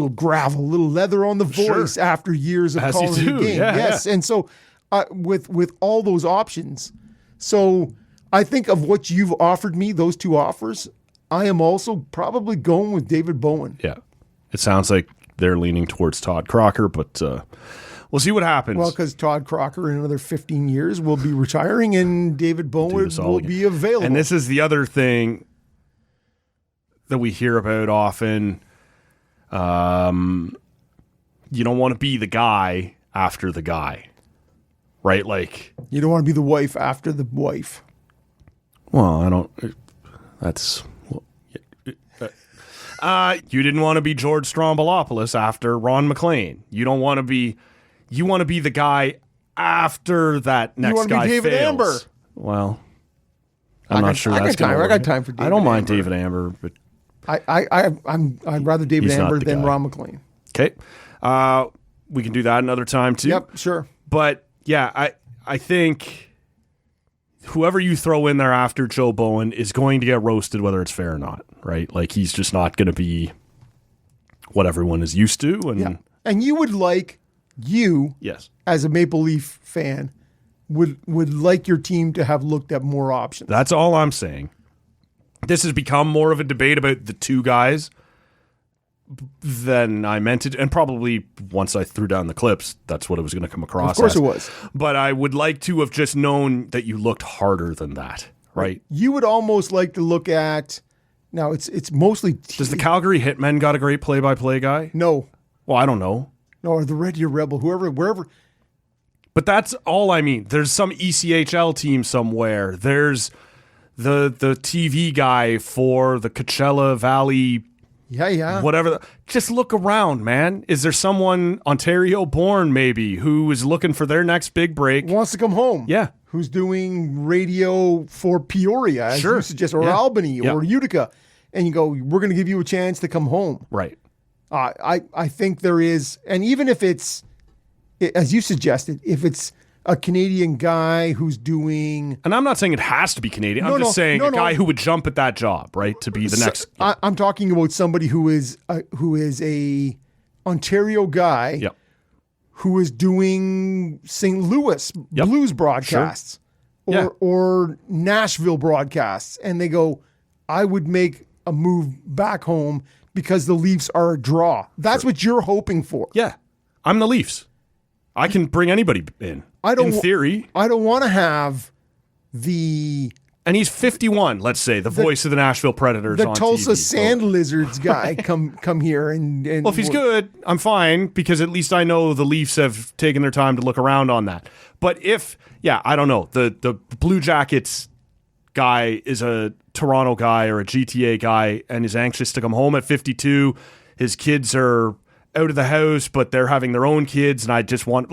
gravel, a little leather on the voice after years of As you calling the do. game. Yeah, yes, and so with all those options, so I think of what you've offered me, those 2 offers. I am also probably going with David Bowen. Yeah. It sounds like they're leaning towards Todd Crocker, but we'll see what happens. Well, because Todd Crocker in another 15 years will be retiring and David Bowen this all will again. be available. And this is the other thing that we hear about often. You don't want to be the guy after the guy, right? Like, you don't want to be the wife after the wife. well, I don't. That's. You didn't want to be George Strombolopoulos after Ron McLean. You don't want to be. You want to be the guy after that next want to be guy David fails. Amber. Well, I'm not sure I that's got time. going to I got time for David I don't mind Amber. David Amber, but I'd rather David He's not Amber the than guy. Ron McLean. okay. We can do that another time too. Yep, sure. But yeah, I think whoever you throw in there after Joe Bowen is going to get roasted, whether it's fair or not, right? Like he's just not going to be what everyone is used to. And Yeah. And you would like, yes, as a Maple Leaf fan, would like your team to have looked at more options. that's all I'm saying. This has become more of a debate about the 2 guys than I meant it. And probably once I threw down the clips, that's what it was going to come across Of course as. it was. But I would like to have just known that you looked harder than that, right? You would almost like to look at Now it's mostly. Does the Calgary Hitmen got a great play-by-play guy? No. Well, I don't know. No, or the Red Deer Rebel, wherever. But that's all I mean. There's some ECHL team somewhere. There's the TV guy for the Coachella Valley. Yeah. Whatever. Just look around, man. Is there someone Ontario-born maybe who is looking for their next big break? Wants to come home. Yeah. Who's doing radio for Peoria, as you suggest, or Albany, or Utica. And you go, we're going to give you a chance to come home. Right. I think there is, and even if it's, as you suggested, if it's a Canadian guy who's doing... And I'm not saying it has to be Canadian. I'm just saying a guy who would jump at that job, right, to be the next... I'm talking about somebody who is a Ontario guy who is doing St. Louis blues broadcasts or Nashville broadcasts. And they go, I would make a move back home because the Leafs are a draw. That's what you're hoping for. Yeah. I'm the Leafs. I can bring anybody in theory. I don't want to have the... And he's 51, let's say, the voice of the Nashville Predators the on Tulsa TV, Sand Lizards guy come here and well, if he's good, I'm fine, because at least I know the Leafs have taken their time to look around on that. But if, I don't know, the Blue Jackets guy is a Toronto guy or a GTA guy and is anxious to come home at 52, his kids are out of the house, but they're having their own kids, and I just want,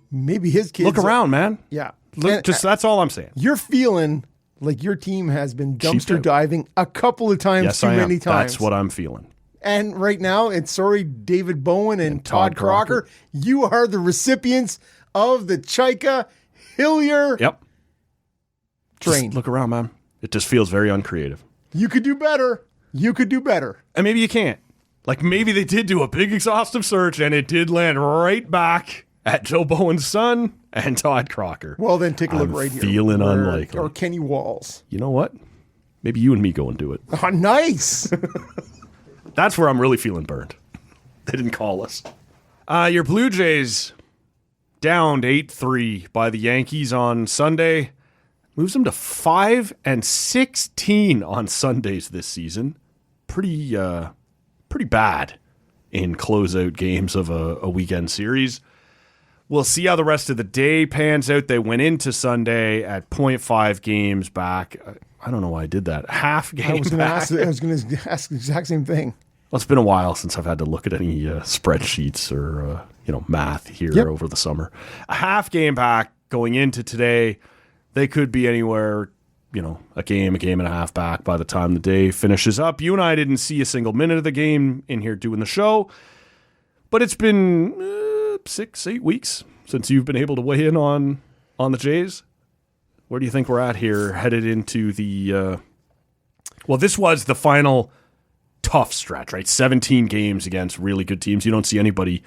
maybe his kids... Look around, man. Yeah. That's all I'm saying. You're feeling like your team has been dumpster diving a couple of times many times. That's what I'm feeling. And right now, David Bowen and Todd Crocker, you are the recipients of the Chaika Hillier train. Just look around, man. It just feels very uncreative. You could do better. And maybe you can't. Maybe they did do a big exhaustive search and it did land right back at Joe Bowen's son and Todd Crocker. Well, then take a look right here. Feeling unlikely. Or Kenny Walls. You know what? Maybe you and me go and do it. Oh, nice. That's where I'm really feeling burned. They didn't call us. Your Blue Jays downed 8-3 by the Yankees on Sunday. Moves them to 5-16 on Sundays this season. Pretty bad in closeout games of a weekend series. We'll see how the rest of the day pans out. They went into Sunday at 0.5 games back. I don't know why I did that. Half game I was going to ask the exact same thing. Well, it's been a while since I've had to look at any spreadsheets or math here over the summer. A half game back going into today. They could be anywhere, a game and a half back by the time the day finishes up. You and I didn't see a single minute of the game in here doing the show, but it's been 6-8 weeks since you've been able to weigh in on the Jays. Where do you think we're at here, headed into the... this was the final tough stretch, right? 17 games against really good teams. You don't see anybody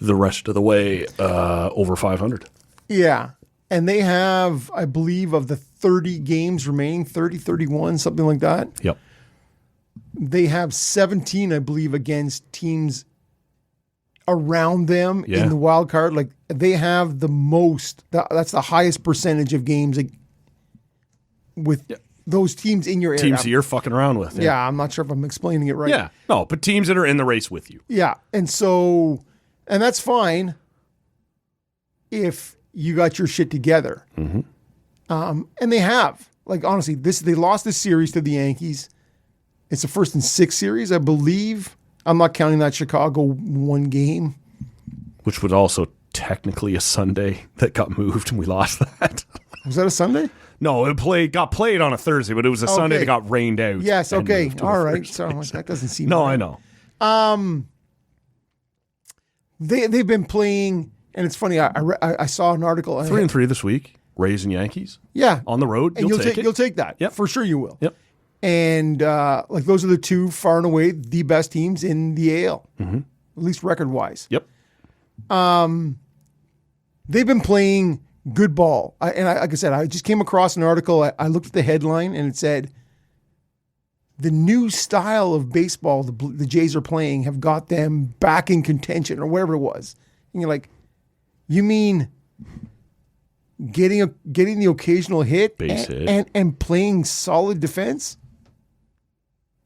the rest of the way over 500. Yeah. And they have, I believe, of the 30 games remaining, 30, 31, something like that. Yep. They have 17, I believe, against teams around them in the wild card. They have the most, that's the highest percentage of games with those teams in your area. Teams that you're fucking around with. Yeah, I'm not sure if I'm explaining it right. Yeah. No, but teams that are in the race with you. Yeah. And that's fine if you got your shit together. Mm-hmm. And they have. Honestly, they lost this series to the Yankees. It's the first in 6 series, I believe. I'm not counting that Chicago one game. Which was also technically a Sunday that got moved and we lost that. Was that a Sunday? No, it got played on a Thursday, but it was a Sunday that got rained out. Yes, okay. All right. Sorry, that doesn't seem No, right. I know. They've been playing, and it's funny, I saw an article. 3-3 this week. Rays and Yankees. Yeah. On the road. And you'll take it. You'll take that. Yep. For sure you will. Yep. And those are the two far and away the best teams in the AL, mm-hmm. at least record-wise. Yep. They've been playing good ball. Like I said, I just came across an article. I looked at the headline, and it said, the new style of baseball the Jays are playing have got them back in contention, or whatever it was. And you're like, you mean getting the occasional hit, Base hit. and playing solid defense.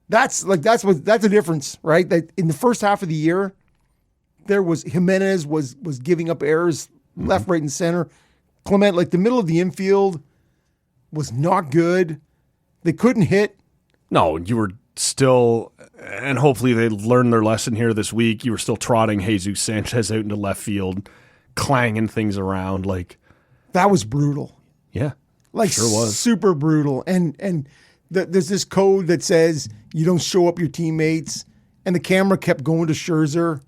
That's a difference, right? That in the first half of the year, there was Jimenez was giving up errors left, right, and center. Clement, like the middle of the infield, was not good. They couldn't hit. No, you were still, and hopefully they learned their lesson here this week. You were still trotting Jesus Sanchez out into left field, clanging things around. Like, that was brutal. Yeah, like sure was. Super brutal. And there's this code that says you don't show up your teammates. And the camera kept going to Scherzer,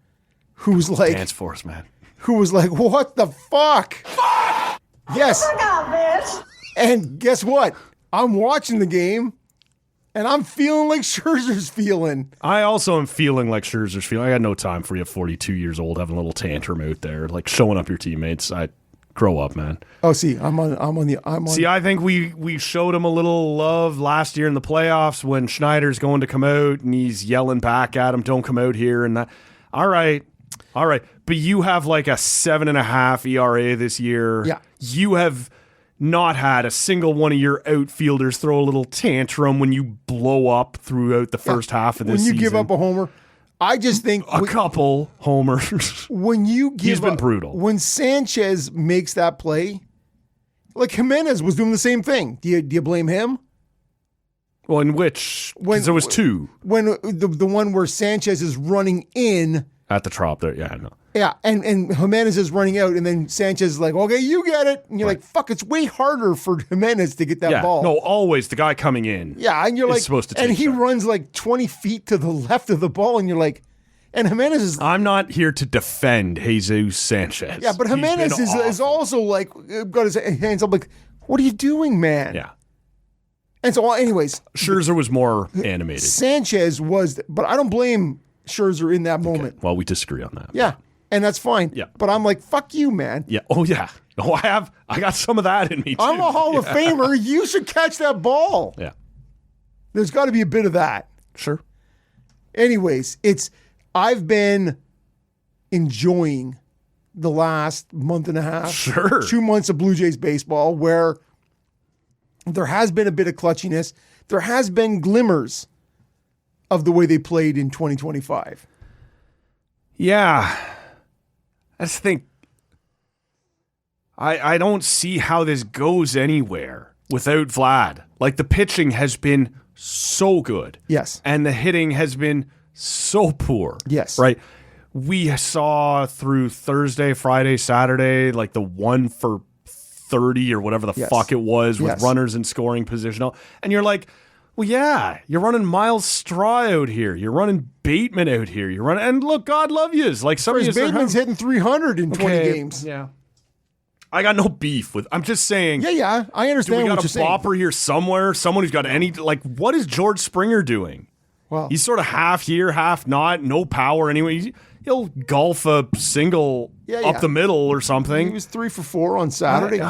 who was like, dance force, man. Who was like, what the fuck? Fuck! Yes. Fuck off, bitch. And guess what? I'm watching the game, and I'm feeling like Scherzer's feeling. I also am feeling like Scherzer's feeling. I got no time for you, 42 years old, having a little tantrum out there, like showing up your teammates. I grow up, man. Oh, see, I'm on. See, I think we showed him a little love last year in the playoffs when Schneider's going to come out and he's yelling back at him, "Don't come out here," and that. All right. But you have like a 7.5 ERA this year. Yeah. You have not had a single one of your outfielders throw a little tantrum when you blow up throughout the first half of this season. When you give up a homer, I just think a couple homers. When you give he's been up, brutal. When Sanchez makes that play, like Jimenez was doing the same thing. Do you blame him? Well, in which? Because there was two. When the one where Sanchez is running in at the trop there, yeah, I know. Yeah, and Jimenez is running out, and then Sanchez is like, okay, you get it. And you're like, fuck, it's way harder for Jimenez to get that ball. No, always the guy coming in. Yeah, and you're like, supposed to take and he shots. runs like 20 feet to the left of the ball, and you're like, and Jimenez is. I'm not here to defend Jesus Sanchez. Yeah, but Jimenez is also like, got his hands up, like, what are you doing, man? Yeah. And so, anyways. Scherzer was more animated. Sanchez was, but I don't blame Scherzer in that moment. Well, we disagree on that. Yeah. And that's fine. Yeah. But I'm like, fuck you, man. Yeah. Oh, yeah. No, I got some of that in me, too. I'm a Hall of Famer. You should catch that ball. Yeah. There's got to be a bit of that. Sure. Anyways, I've been enjoying the last month and a half. Sure. 2 months of Blue Jays baseball where there has been a bit of clutchiness. There has been glimmers of the way they played in 2025. Yeah. I just think I don't see how this goes anywhere without Vlad. Like, the pitching has been so good. Yes. And the hitting has been so poor. Yes. Right? We saw through Thursday, Friday, Saturday, like the 1 for 30 or whatever the fuck it was with runners in scoring position. And you're like, well, yeah, you're running Miles Straw out here. You're running Bateman out here. You're running, and look, God love yous. Like, some of you Bateman's hitting 300 in 20 games. Yeah. I got no beef with. I'm just saying. Yeah. I understand what you're saying. We got a bopper here somewhere. Someone who's got any. Like, what is George Springer doing? Well, he's sort of half here, half not. No power anyway. He'll golf a single up the middle or something. He was 3 for 4 on Saturday.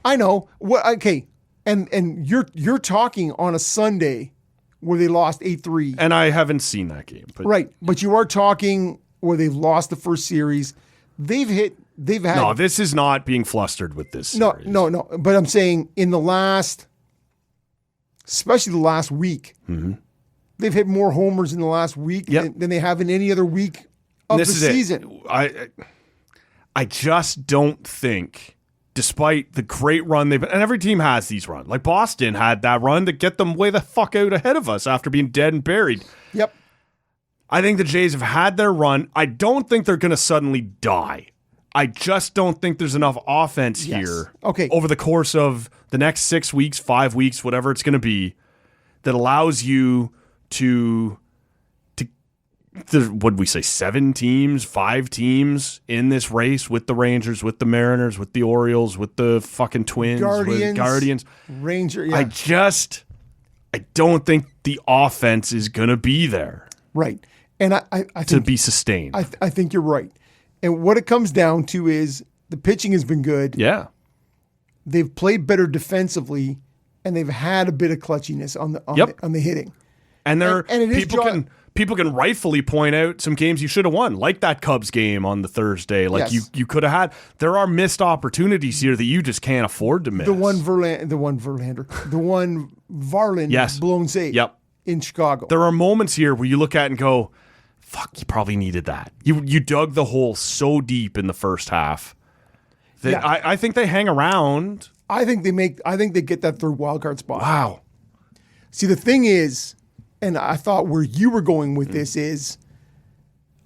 I know. Okay. And you're talking on a Sunday where they lost 8-3. And I haven't seen that game. But right. But you are talking where they've lost the first series. They've had. No, this is not being flustered with this series. No. But I'm saying especially the last week, they've hit more homers in the last week than they have in any other week of the season. I just don't think, despite the great run they've, and every team has these runs. Like Boston had that run to get them way the fuck out ahead of us after being dead and buried. Yep. I think the Jays have had their run. I don't think they're going to suddenly die. I just don't think there's enough offense here over the course of the next 6 weeks, 5 weeks, whatever it's going to be, that allows you to what did we say, 7 teams, 5 teams in this race with the Rangers, with the Mariners, with the Orioles, with the fucking Twins, with Guardians. Ranger, yeah. I don't think the offense is going to be there. Right. And I think, to be sustained. I think you're right. And what it comes down to is the pitching has been good. Yeah. They've played better defensively, and they've had a bit of clutchiness on the hitting. And people can rightfully point out some games you should have won, like that Cubs game on the Thursday. Like Yes. you could have had. There are missed opportunities here that you just can't afford to miss. The one Varland Yes. blown save. Yep. In Chicago. There are moments here where you look at it and go, fuck, you probably needed that. You dug the hole so deep in the first half that Yeah. I think they hang around. I think they get that third wild card spot. Wow. See, the thing is, and I thought where you were going with this is,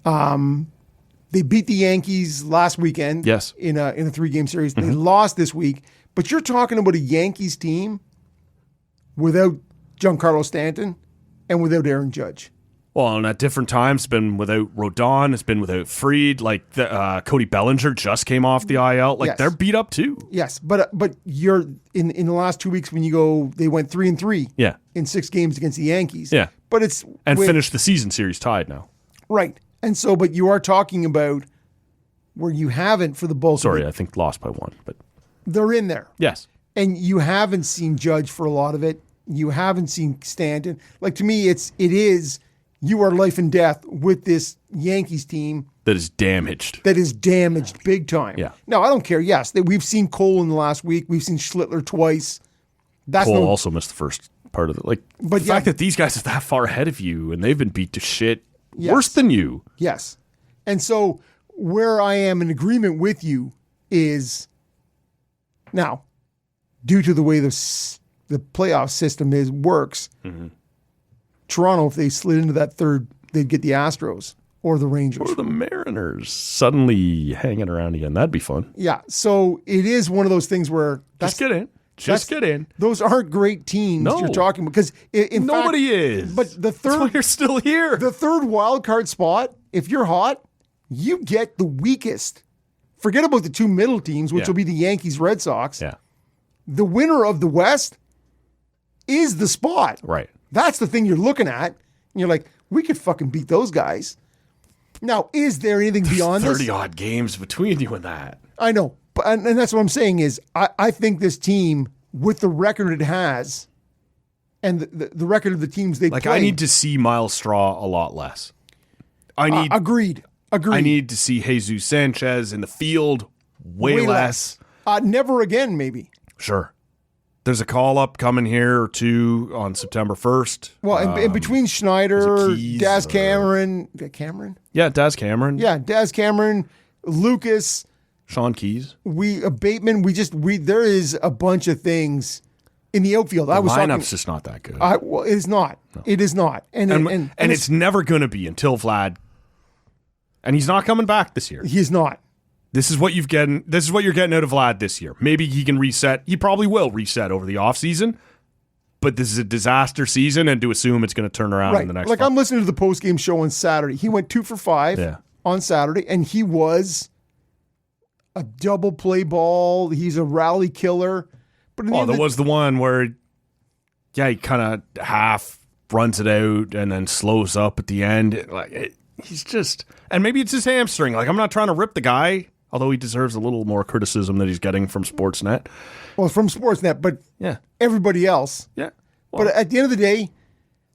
they beat the Yankees last weekend. Yes. In a 3-game series. They lost this week, but you're talking about a Yankees team without Giancarlo Stanton and without Aaron Judge. Well, and at different times, it's been without Rodon, it's been without Fried. Like Cody Bellinger just came off the IL. Like Yes. they're beat up too. Yes, but you're in the last 2 weeks when you go, they went 3-3. Yeah. In 6 games against the Yankees. Yeah. But it's And finished the season series tied now. right. And so, but you are talking about where you haven't for the bulk. Sorry, of it. I think lost by 1, but They're in there. yes. And you haven't seen Judge for a lot of it. You haven't seen Stanton. Like, to me, it is you are life and death with this Yankees team That is damaged. that is damaged big time. Yeah. Now, I don't care. Yes, we've seen Cole in the last week. We've seen Schlittler twice. That's Cole no, also missed the first part of it. Like, But the yeah. fact that these guys are that far ahead of you and they've been beat to shit Yes. worse than you. Yes. And so where I am in agreement with you is now, due to the way the playoff system works, Toronto, if they slid into that third, they'd get the Astros or the Rangers. Or the Mariners suddenly hanging around again. That'd be fun. Yeah. So it is one of those things where Just get in. Just get in. Those aren't great teams No. you're talking about because in Nobody fact, is. But the That's why third, you're still here. the third wild card spot, if you're hot, you get the weakest. Forget about the 2 middle teams, which Yeah. will be the Yankees, Red Sox. Yeah. The winner of the West is the spot. Right. That's the thing you're looking at. And you're like, we could fucking beat those guys. Now, is there anything beyond 30 this? odd games between you and that. I know. But, and that's what I'm saying is I think this team, with the record it has and the record of the teams they Like, play. I need to see Miles Straw a lot less. I need Agreed. I need to see Jesus Sanchez in the field way less. Never again, maybe. Sure. There's a call up coming here or two on September 1st. Well, in between Schneider, was it Keys Daz or- Cameron? Yeah, Daz Cameron. Yeah, Daz Cameron, Lucas, Sean Keys. Bateman, there is a bunch of things in the outfield. I The was lineup's talking, just not that good. well, it is not. No. It is not. And it's never going to be until Vlad. And he's not coming back this year. he's not. This is what you're getting out of Vlad this year. Maybe he can reset. He probably will reset over the offseason. But this is a disaster season, and to assume it's going to turn around in the next Like, one. I'm listening to the post-game show on Saturday. He went 2 for 5 on Saturday, and he was a double play ball. He's a rally killer. But there was the one where, he kind of half runs it out and then slows up at the end. He's just, and maybe it's his hamstring. Like, I'm not trying to rip the guy, although he deserves a little more criticism that he's getting from Sportsnet. Well, from Sportsnet, but Yeah. everybody else. Yeah. Well, But at the end of the day,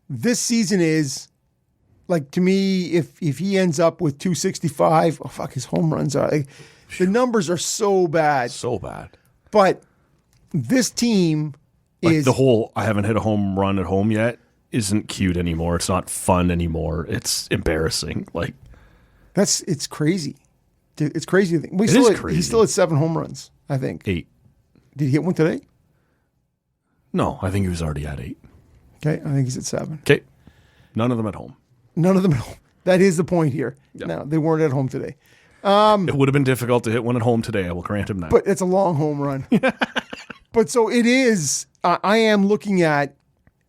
this season is, like, to me, if he ends up with 265, his home runs are, the numbers are so bad. so bad. But this team Like is the whole I haven't hit a home run at home yet isn't cute anymore. It's not fun anymore. It's embarrassing. Like, it's crazy. It's crazy to think. It is crazy. He's still at 7 home runs, I think. 8. Did he hit one today? No, I think he was already at 8. Okay, I think he's at 7. Okay. None of them at home. None of them at home. That is the point here. No, they weren't at home today. It would have been difficult to hit one at home today. I will grant him that. But it's a long home run. But so it is, I am looking at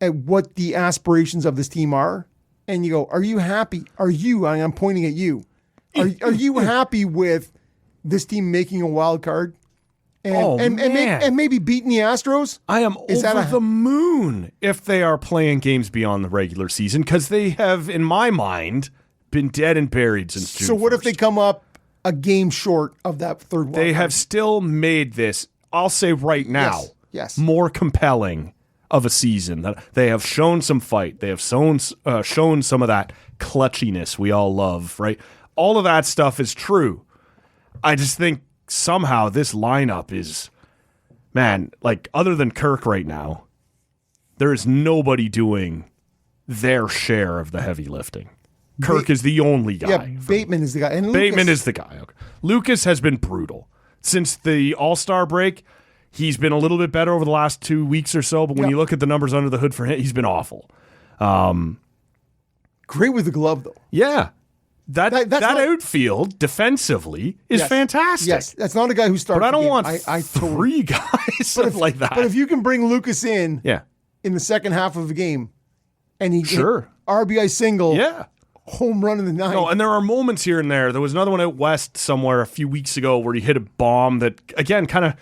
what the aspirations of this team are. And you go, are you happy? I'm pointing at you. Are you happy with this team making a wild card? And maybe beating the Astros? I am Is that over the moon if they are playing games beyond the regular season, because they have, in my mind, been dead and buried since June So what if 1st. they come up a game short of that third wild They card? have still made this, I'll say right now, Yes. more compelling of a season. That they have shown some fight. They have shown some of that clutchiness we all love, right? All of that stuff is true. I just think somehow this lineup is, man, like other than Kirk right now, there is nobody doing their share of the heavy lifting. Kirk is the only guy. Yeah, Bateman is the guy. And Bateman is the guy. Okay. Lucas has been brutal. Since the All-Star break, he's been a little bit better over the last 2 weeks or so, but when you look at the numbers under the hood for him, he's been awful. Great with the glove, though. Yeah. That outfield defensively is fantastic. Yes, that's not a guy who starts. But I don't the game. want three guys like that. But if you can bring Lucas in the second half of the game, and he RBI single, home run in the ninth. No, and there are moments here and there. There was another one out west somewhere a few weeks ago where he hit a bomb that, again, kind of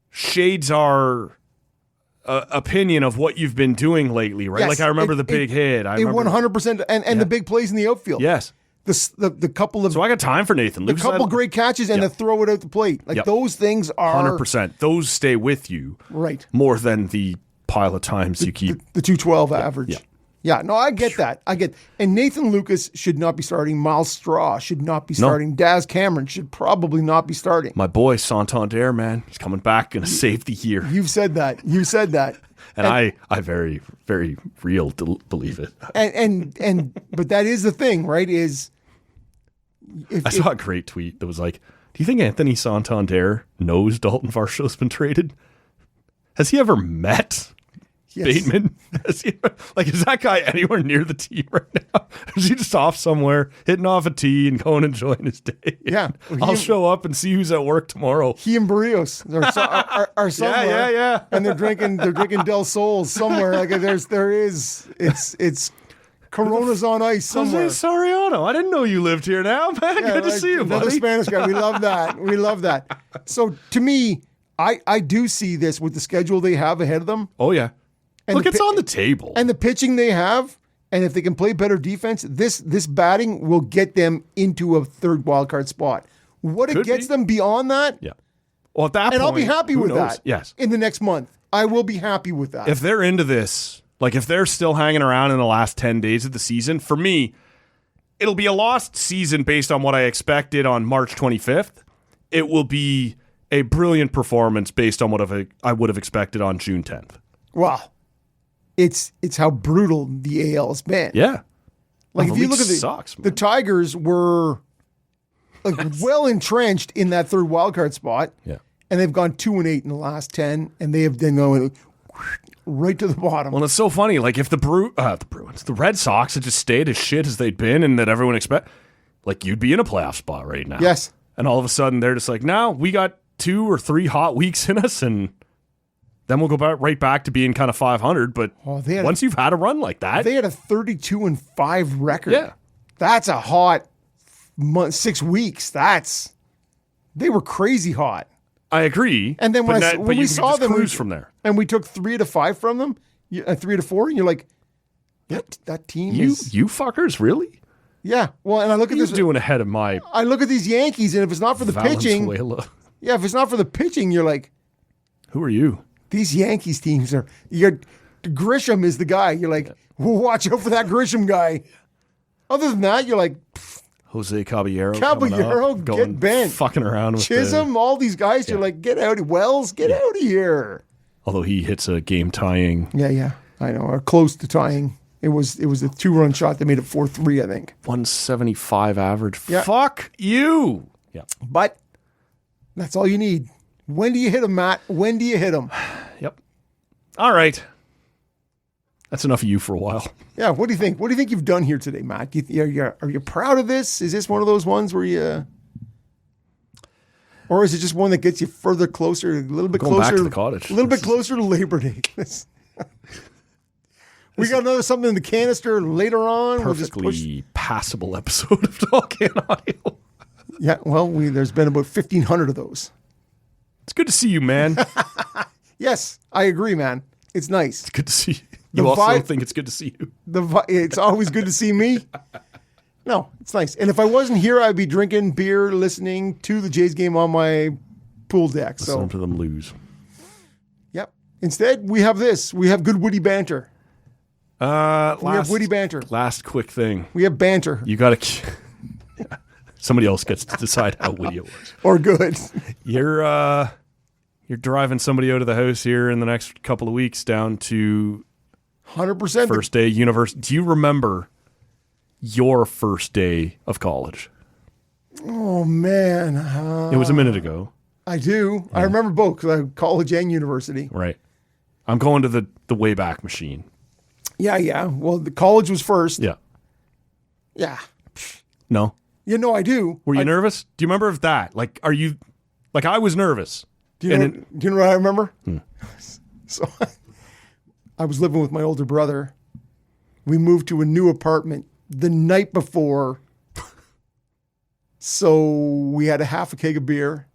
shades our opinion of what you've been doing lately, right? Yes, like I remember the big hit. I remember 100%, and the big plays in the outfield. Yes. The couple of so I got time for Nathan. The couple great catches and the throw it out the plate. Like those things are 100%. Those stay with you, right? More than the pile of times you keep the 212 average. Yeah, no, I get that. And Nathan Lucas should not be starting. Miles Straw should not be starting. Daz Cameron should probably not be starting. My boy Santander, man, he's coming back, going to save the year. You've said that. And I very, very real believe it. But that is the thing, right? I saw a great tweet that was like, do you think Anthony Santander knows Dalton Varshaw's been traded? Has he ever met Bateman? Is that guy anywhere near the team right now? Is he just off somewhere, hitting off a tee and going enjoying his day? Yeah. I'll show up and see who's at work tomorrow. He and Barrios are somewhere. Yeah. And they're drinking Del Sol's somewhere. Like it's Corona's on ice somewhere. Jose Soriano. I didn't know you lived here now, man. Good to see you, buddy. Another Spanish guy. We love that. So to me, I do see this with the schedule they have ahead of them. Oh, yeah. And look, it's on the table. And the pitching they have, and if they can play better defense, this batting will get them into a third wildcard spot. What it gets them beyond that? Yeah. Well, at that point, and I'll be happy with that. Yes. In the next month, I will be happy with that. If they're into this, like if they're still hanging around in the last 10 days of the season, for me, it'll be a lost season based on what I expected on March 25th. It will be a brilliant performance based on what I would have expected on June 10th. Wow. It's how brutal the AL has been. Yeah. Like if you look at the Tigers were like well entrenched in that third wildcard spot. Yeah. And they've gone 2-8 in the last 10, and they have been going right to the bottom. Well, it's so funny. Like if the Bruins, the Red Sox had just stayed as shit as they'd been and that everyone expect, like you'd be in a playoff spot right now. Yes. And all of a sudden they're just like, no, we got 2 or 3 hot weeks in us, and then we'll go right back to being kind of 500. But once you've had a run like that, they had a 32-5 record. Yeah, that's a hot 6 weeks. They were crazy hot. I agree. And then when we saw them cruise from there, and we took 3 out of 5 from them, 3 out of 4, and you're like, that team you fuckers, really? Yeah. Well, and I look at this doing ahead of my. I look at these Yankees, and if it's not for the pitching, if it's not for the pitching, you're like, who are you? These Yankees teams are. Grisham is the guy. You're like, watch out for that Grisham guy. Other than that, you're like, Jose Caballero, get bent, fucking around with Chisholm, all these guys. You're like, get out, Wells, get out of here. Although he hits a game tying. Yeah, I know, or close to tying. It was a 2-run shot that made it 4-3, I think. 175 average. Yeah. Fuck you. Yeah, but that's all you need. When do you hit him, Matt? When do you hit him? Yep. All right. That's enough of you for a while. Yeah. What do you think? What do you think you've done here today, Matt? Are you proud of this? Is this one of those ones where you, or is it just one that gets you further closer, a little bit closer back to the cottage, a little bit closer to Labor Day? We got something in the canister later on. Perfectly passable episode of Talking Audio. Yeah. Well, there's been about 1,500 of those. It's good to see you, man. Yes, I agree, man. It's nice. It's good to see you. You also think it's good to see you. It's always good to see me. No, it's nice. And if I wasn't here, I'd be drinking beer, listening to the Jays game on my pool deck. Listen to them lose. Yep. Instead, we have this. We have good witty banter. We have witty banter. Last quick thing. We have banter. You got to... Somebody else gets to decide how witty it was. Or good. You're driving somebody out of the house here in the next couple of weeks down to 100%. first day university. Do you remember your first day of college? Oh, man. It was a minute ago. I do. Yeah. I remember both, college and university. Right. I'm going to the Wayback Machine. Yeah. Well, the college was first. Yeah. Yeah. No? Yeah, no, I do. Were you nervous? Do you remember of that? Like, are you... Like, I was nervous. Do you know what I remember? So, I was living with my older brother. We moved to a new apartment the night before. So, we had a half a keg of beer.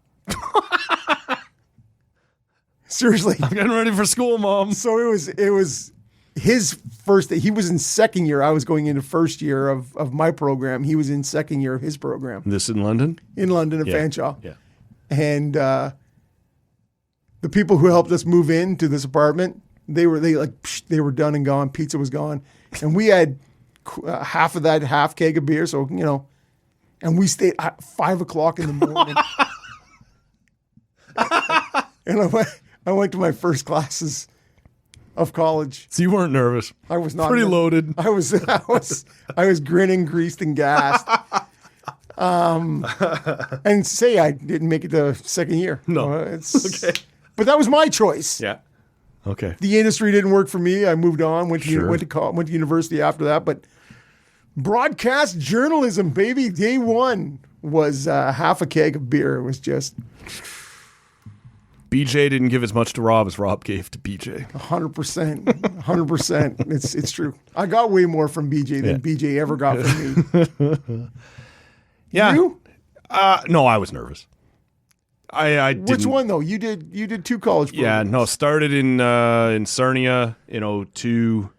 Seriously. I'm getting ready for school, Mom. So, it was his first day. He was in second year. I was going into first year of my program. He was in second year of his program. This in London? In London at Fanshawe. Yeah. And the people who helped us move into this apartment, they were done and gone. Pizza was gone. And we had half of that half keg of beer. So, and we stayed at 5 o'clock in the morning. And I went to my first classes of college. So you weren't nervous. I was not. Pretty loaded. I was grinning, greased, and gassed. And say I didn't make it to second year. No. Okay. But that was my choice. Yeah. Okay. The industry didn't work for me. I moved on. Went to university after that. But broadcast journalism, baby, day one was half a keg of beer. It was just. BJ didn't give as much to Rob as Rob gave to BJ. 100%. 100%. It's true. I got way more from BJ than BJ ever got from me. Yeah. You? No, I was nervous. I didn't. Which one though? You did 2 college programs. Yeah, no, started in Sarnia in 02.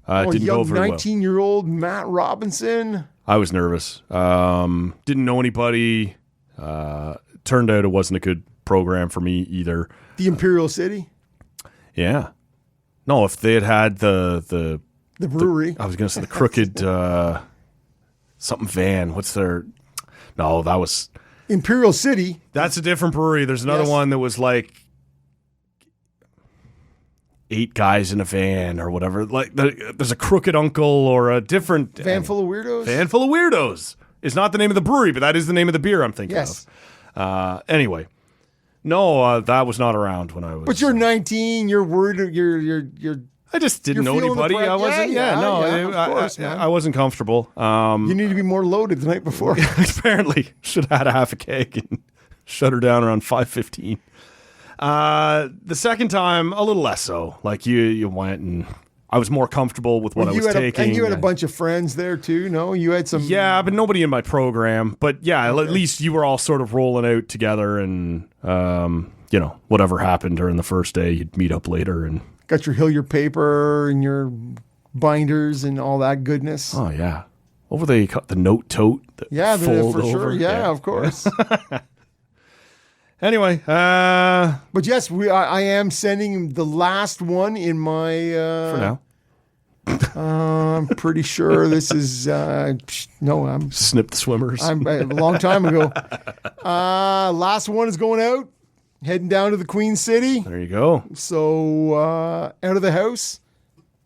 Didn't go very well. 19-year-old Matt Robinson. I was nervous. Didn't know anybody. Turned out it wasn't a good program for me either. The Imperial City? Yeah. No, if they had the brewery. I was going to say the crooked something van. What's their... No, that was... Imperial City. That's a different brewery. There's another one that was like 8 guys in a van or whatever. Like there's a crooked uncle or a different... Van full of weirdos? Van full of weirdos is not the name of the brewery, but that is the name of the beer I'm thinking of. Anyway. No, that was not around when I was... But you're 19, you're worried, you're I just didn't know anybody. I wasn't... of course, man. I wasn't comfortable. You need to be more loaded the night before. Apparently. Should have had a half a keg and shut her down around 5:15. The second time, a little less so. Like you went and... I was more comfortable with what I was taking. And you had a bunch of friends there too, no? You had some... Yeah, but nobody in my program. But yeah, at least you were all sort of rolling out together and, whatever happened during the first day, you'd meet up later. And got your Hilliard paper and your binders and all that goodness. Oh, yeah. What were they called? The note tote? Yeah, fold for over? sure. Yeah, of course. Anyway, but yes, I am sending the last one in my. For now, I'm pretty sure this is I'm snip the swimmers. I'm a long time ago. Last one is going out, heading down to the Queen City. There you go. So out of the house.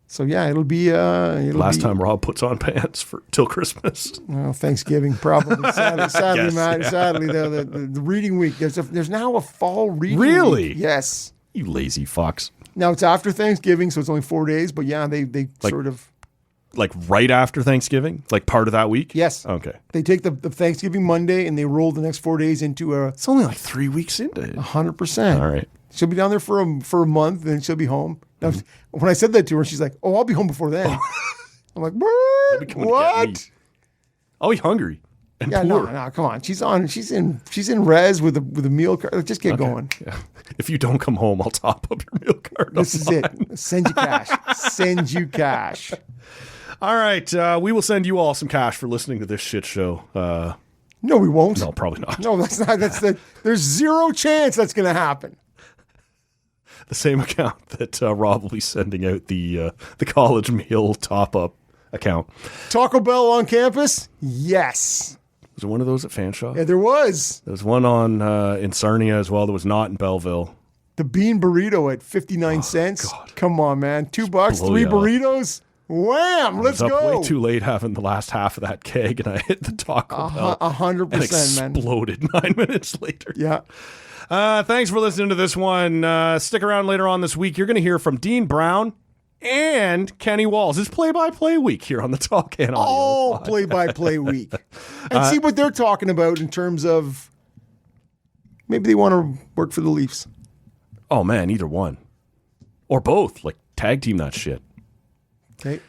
So yeah, it'll be last time Rob puts on pants till Christmas. Well, Thanksgiving probably. Sadly, Yes, Matt. yeah. Sadly, the reading week. There's now a fall reading. Really? Week. Yes. You lazy fox. Now it's after Thanksgiving, so it's only 4 days. But yeah, they sort of like right after Thanksgiving, like part of that week. Yes. Okay. They take the Thanksgiving Monday and they roll the next 4 days into a. It's only like 3 weeks into it. 100%. All right. She'll be down there for a month, then she'll be home. Now, when I said that to her, she's like, "Oh, I'll be home before then." I'm like, "What? Oh, you're hungry and Yeah, poor. no, come on. She's in res with a meal card. Just get going. Yeah. If you don't come home, I'll top up your meal card. This is it. Send you cash. Send you cash. All right. We will send you all some cash for listening to this shit show. No, we won't. No, probably not. No, that's not. There's zero chance that's going to happen. the same account that Rob will be sending out the college meal top-up account. Taco Bell on campus? Yes. Was there one of those at Fanshawe? Yeah, there was. There was one on in Sarnia as well. There was not in Belleville. The bean burrito at 59 cents. God. Come on, man. $2, blow 3 ya up. burritos. Wham! Let's I was up go. way too late having the last half of that keg, and I hit the Taco Bell 100%, and man. exploded 9 minutes later. Yeah. Thanks for listening to this one. Stick around later on this week. You're going to hear from Dean Brown and Kenny Walls. It's play-by-play week here on the Talk and Audio All Pod. play-by-play week. And see what they're talking about in terms of maybe they want to work for the Leafs. Oh, man, either one. Or both. Like, tag team that shit. Okay.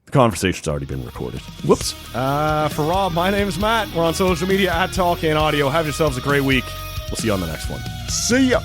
The conversation's already been recorded. Whoops. For Rob, my name is Matt. We're on social media at Talk and Audio. Have yourselves a great week. We'll see you on the next one. See ya.